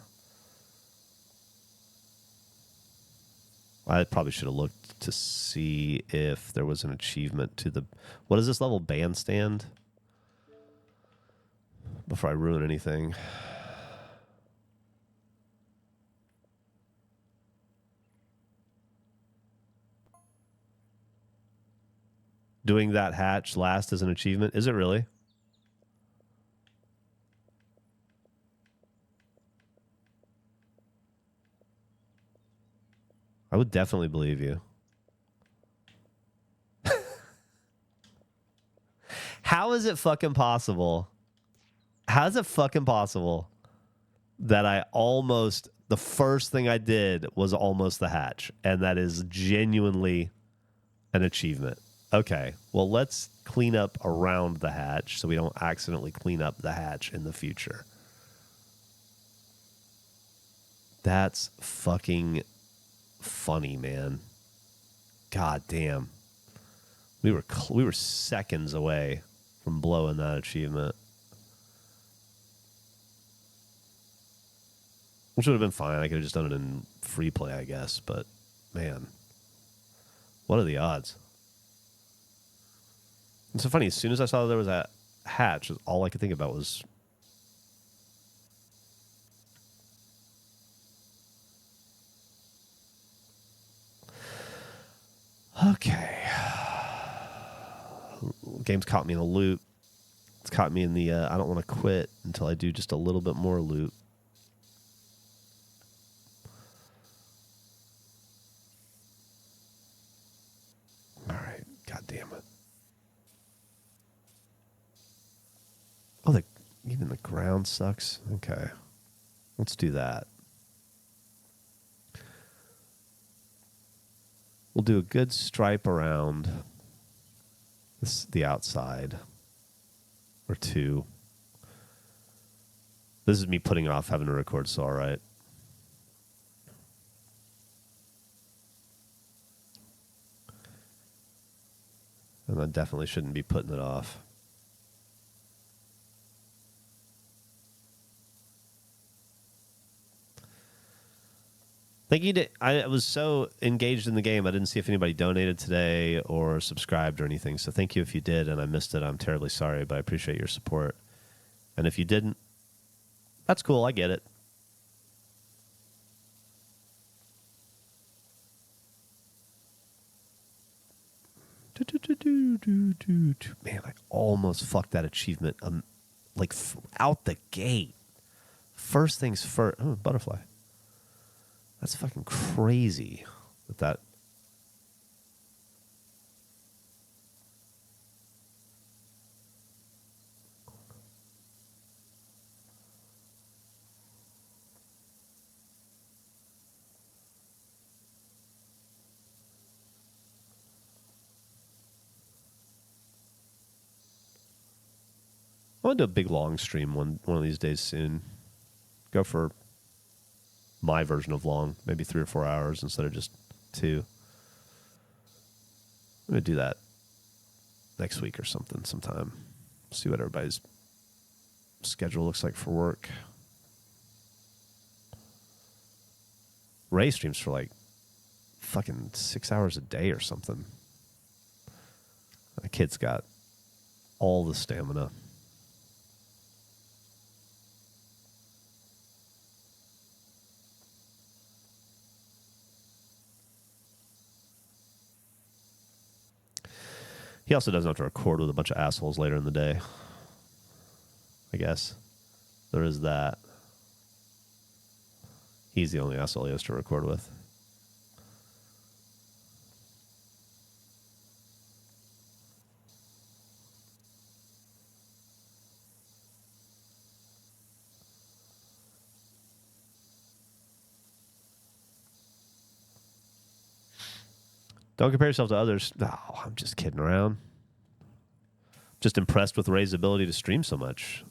I probably should have looked to see if there was an achievement to the... What is this level? Bandstand? Before I ruin anything. Doing that hatch last as an achievement? Is it really? I would definitely believe you. How is it fucking possible? How is it fucking possible that the first thing I did was almost the hatch, and that is genuinely an achievement. Okay, well, let's clean up around the hatch so we don't accidentally clean up the hatch in the future. That's fucking funny, man. God damn. We were seconds away from blowing that achievement. Which would have been fine. I could have just done it in free play, I guess. But, man, what are the odds? It's so funny. As soon as I saw there was that hatch, all I could think about was... Okay. Game's caught me in a loop. It's caught me in the I don't want to quit until I do just a little bit more loop. All right. God damn it. Oh, even the ground sucks. Okay. Let's do that. We'll do a good stripe around the outside. Or two. This is me putting off having to record, so all right. And I definitely shouldn't be putting it off. Thank you. I was so engaged in the game, I didn't see if anybody donated today or subscribed or anything. So thank you if you did, and I missed it. I'm terribly sorry, but I appreciate your support. And if you didn't, that's cool. I get it. Man, I almost fucked that achievement out the gate. First things first. Oh, butterfly. That's fucking crazy that. I want to do a big long stream one of these days soon. Go for my version of long, maybe 3 or 4 hours instead of just 2. I'm going to do that next week or sometime. See what everybody's schedule looks like for work. Ray streams for like fucking 6 hours a day or something. My kid's got all the stamina. He also doesn't have to record with a bunch of assholes later in the day. I guess. There is that. He's the only asshole he has to record with. Don't compare yourself to others. No, I'm just kidding around. Just impressed with Ray's ability to stream so much.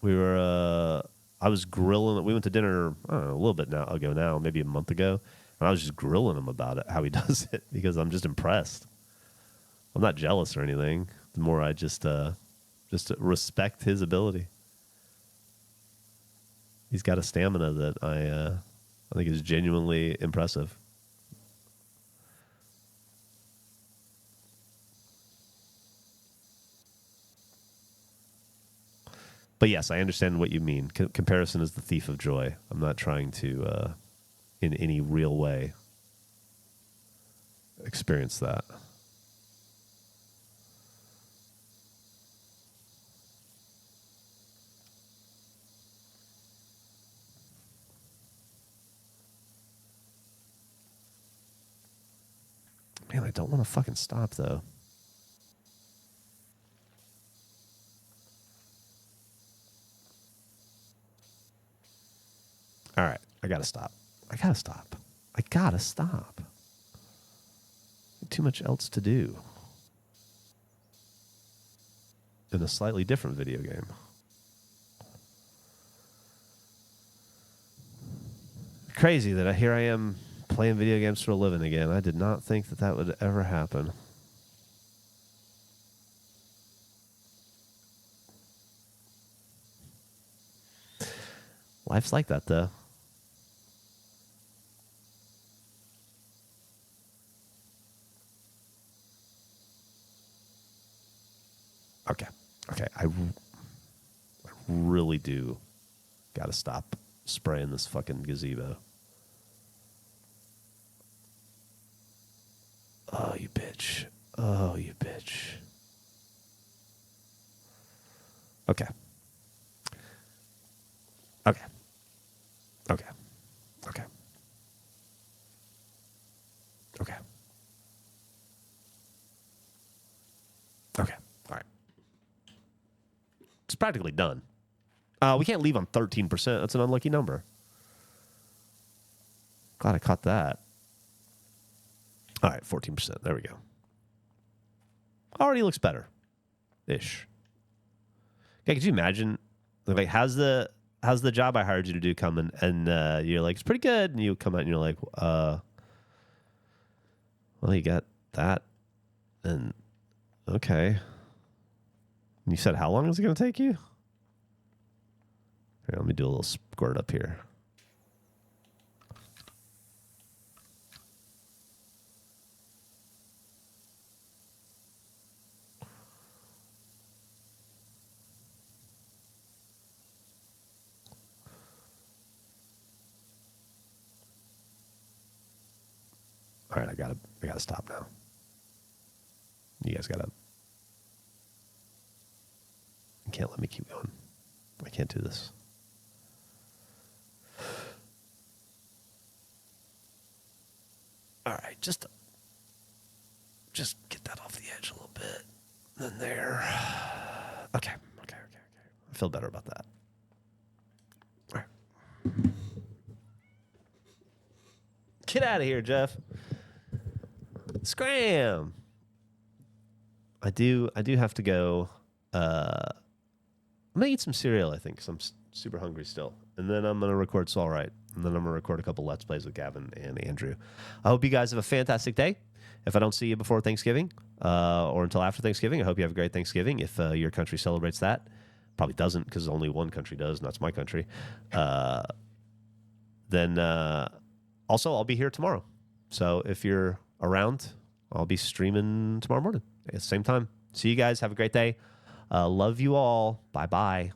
I was grilling. We went to dinner, I don't know, a little bit ago now, maybe a month ago. And I was just grilling him about it, how he does it, because I'm just impressed. I'm not jealous or anything. The more I just respect his ability. He's got a stamina that I think is genuinely impressive. But yes, I understand what you mean. Comparison is the thief of joy. I'm not trying to, in any real way, experience that. Man, I don't want to fucking stop, though. All right, I gotta stop. I gotta stop. Too much else to do in a slightly different video game. Crazy that here I am playing video games for a living again. I did not think that would ever happen. Life's like that, though. Okay. I really do got to stop spraying this fucking gazebo. Oh, you bitch. Okay. All right. It's practically done. We can't leave on 13%. That's an unlucky number. Glad I caught that. All right, 14%. There we go. Already looks better. Ish. Okay, could you imagine? Like, how's the job I hired you to do coming? And you're like, it's pretty good. And you come out and you're like, well, you got that. And okay. And you said, how long is it going to take you? Here, let me do a little squirt up here. All right, I gotta stop now. You guys gotta. You can't let me keep going. I can't do this. All right, just get that off the edge a little bit. Then there. Okay. I feel better about that. All right. Get out of here, Geoff. Scram. I do have to go. I'm gonna eat some cereal, I think, because I'm super hungry still. And then I'm gonna record It's All Right. And then I'm gonna record a couple Let's Plays with Gavin and Andrew. I hope you guys have a fantastic day. If I don't see you before Thanksgiving or until after Thanksgiving, I hope you have a great Thanksgiving. If your country celebrates that, probably doesn't because only one country does, and that's my country. Then also I'll be here tomorrow. So if you're around, I'll be streaming tomorrow morning at the same time. See you guys. Have a great day. Love you all. Bye-bye.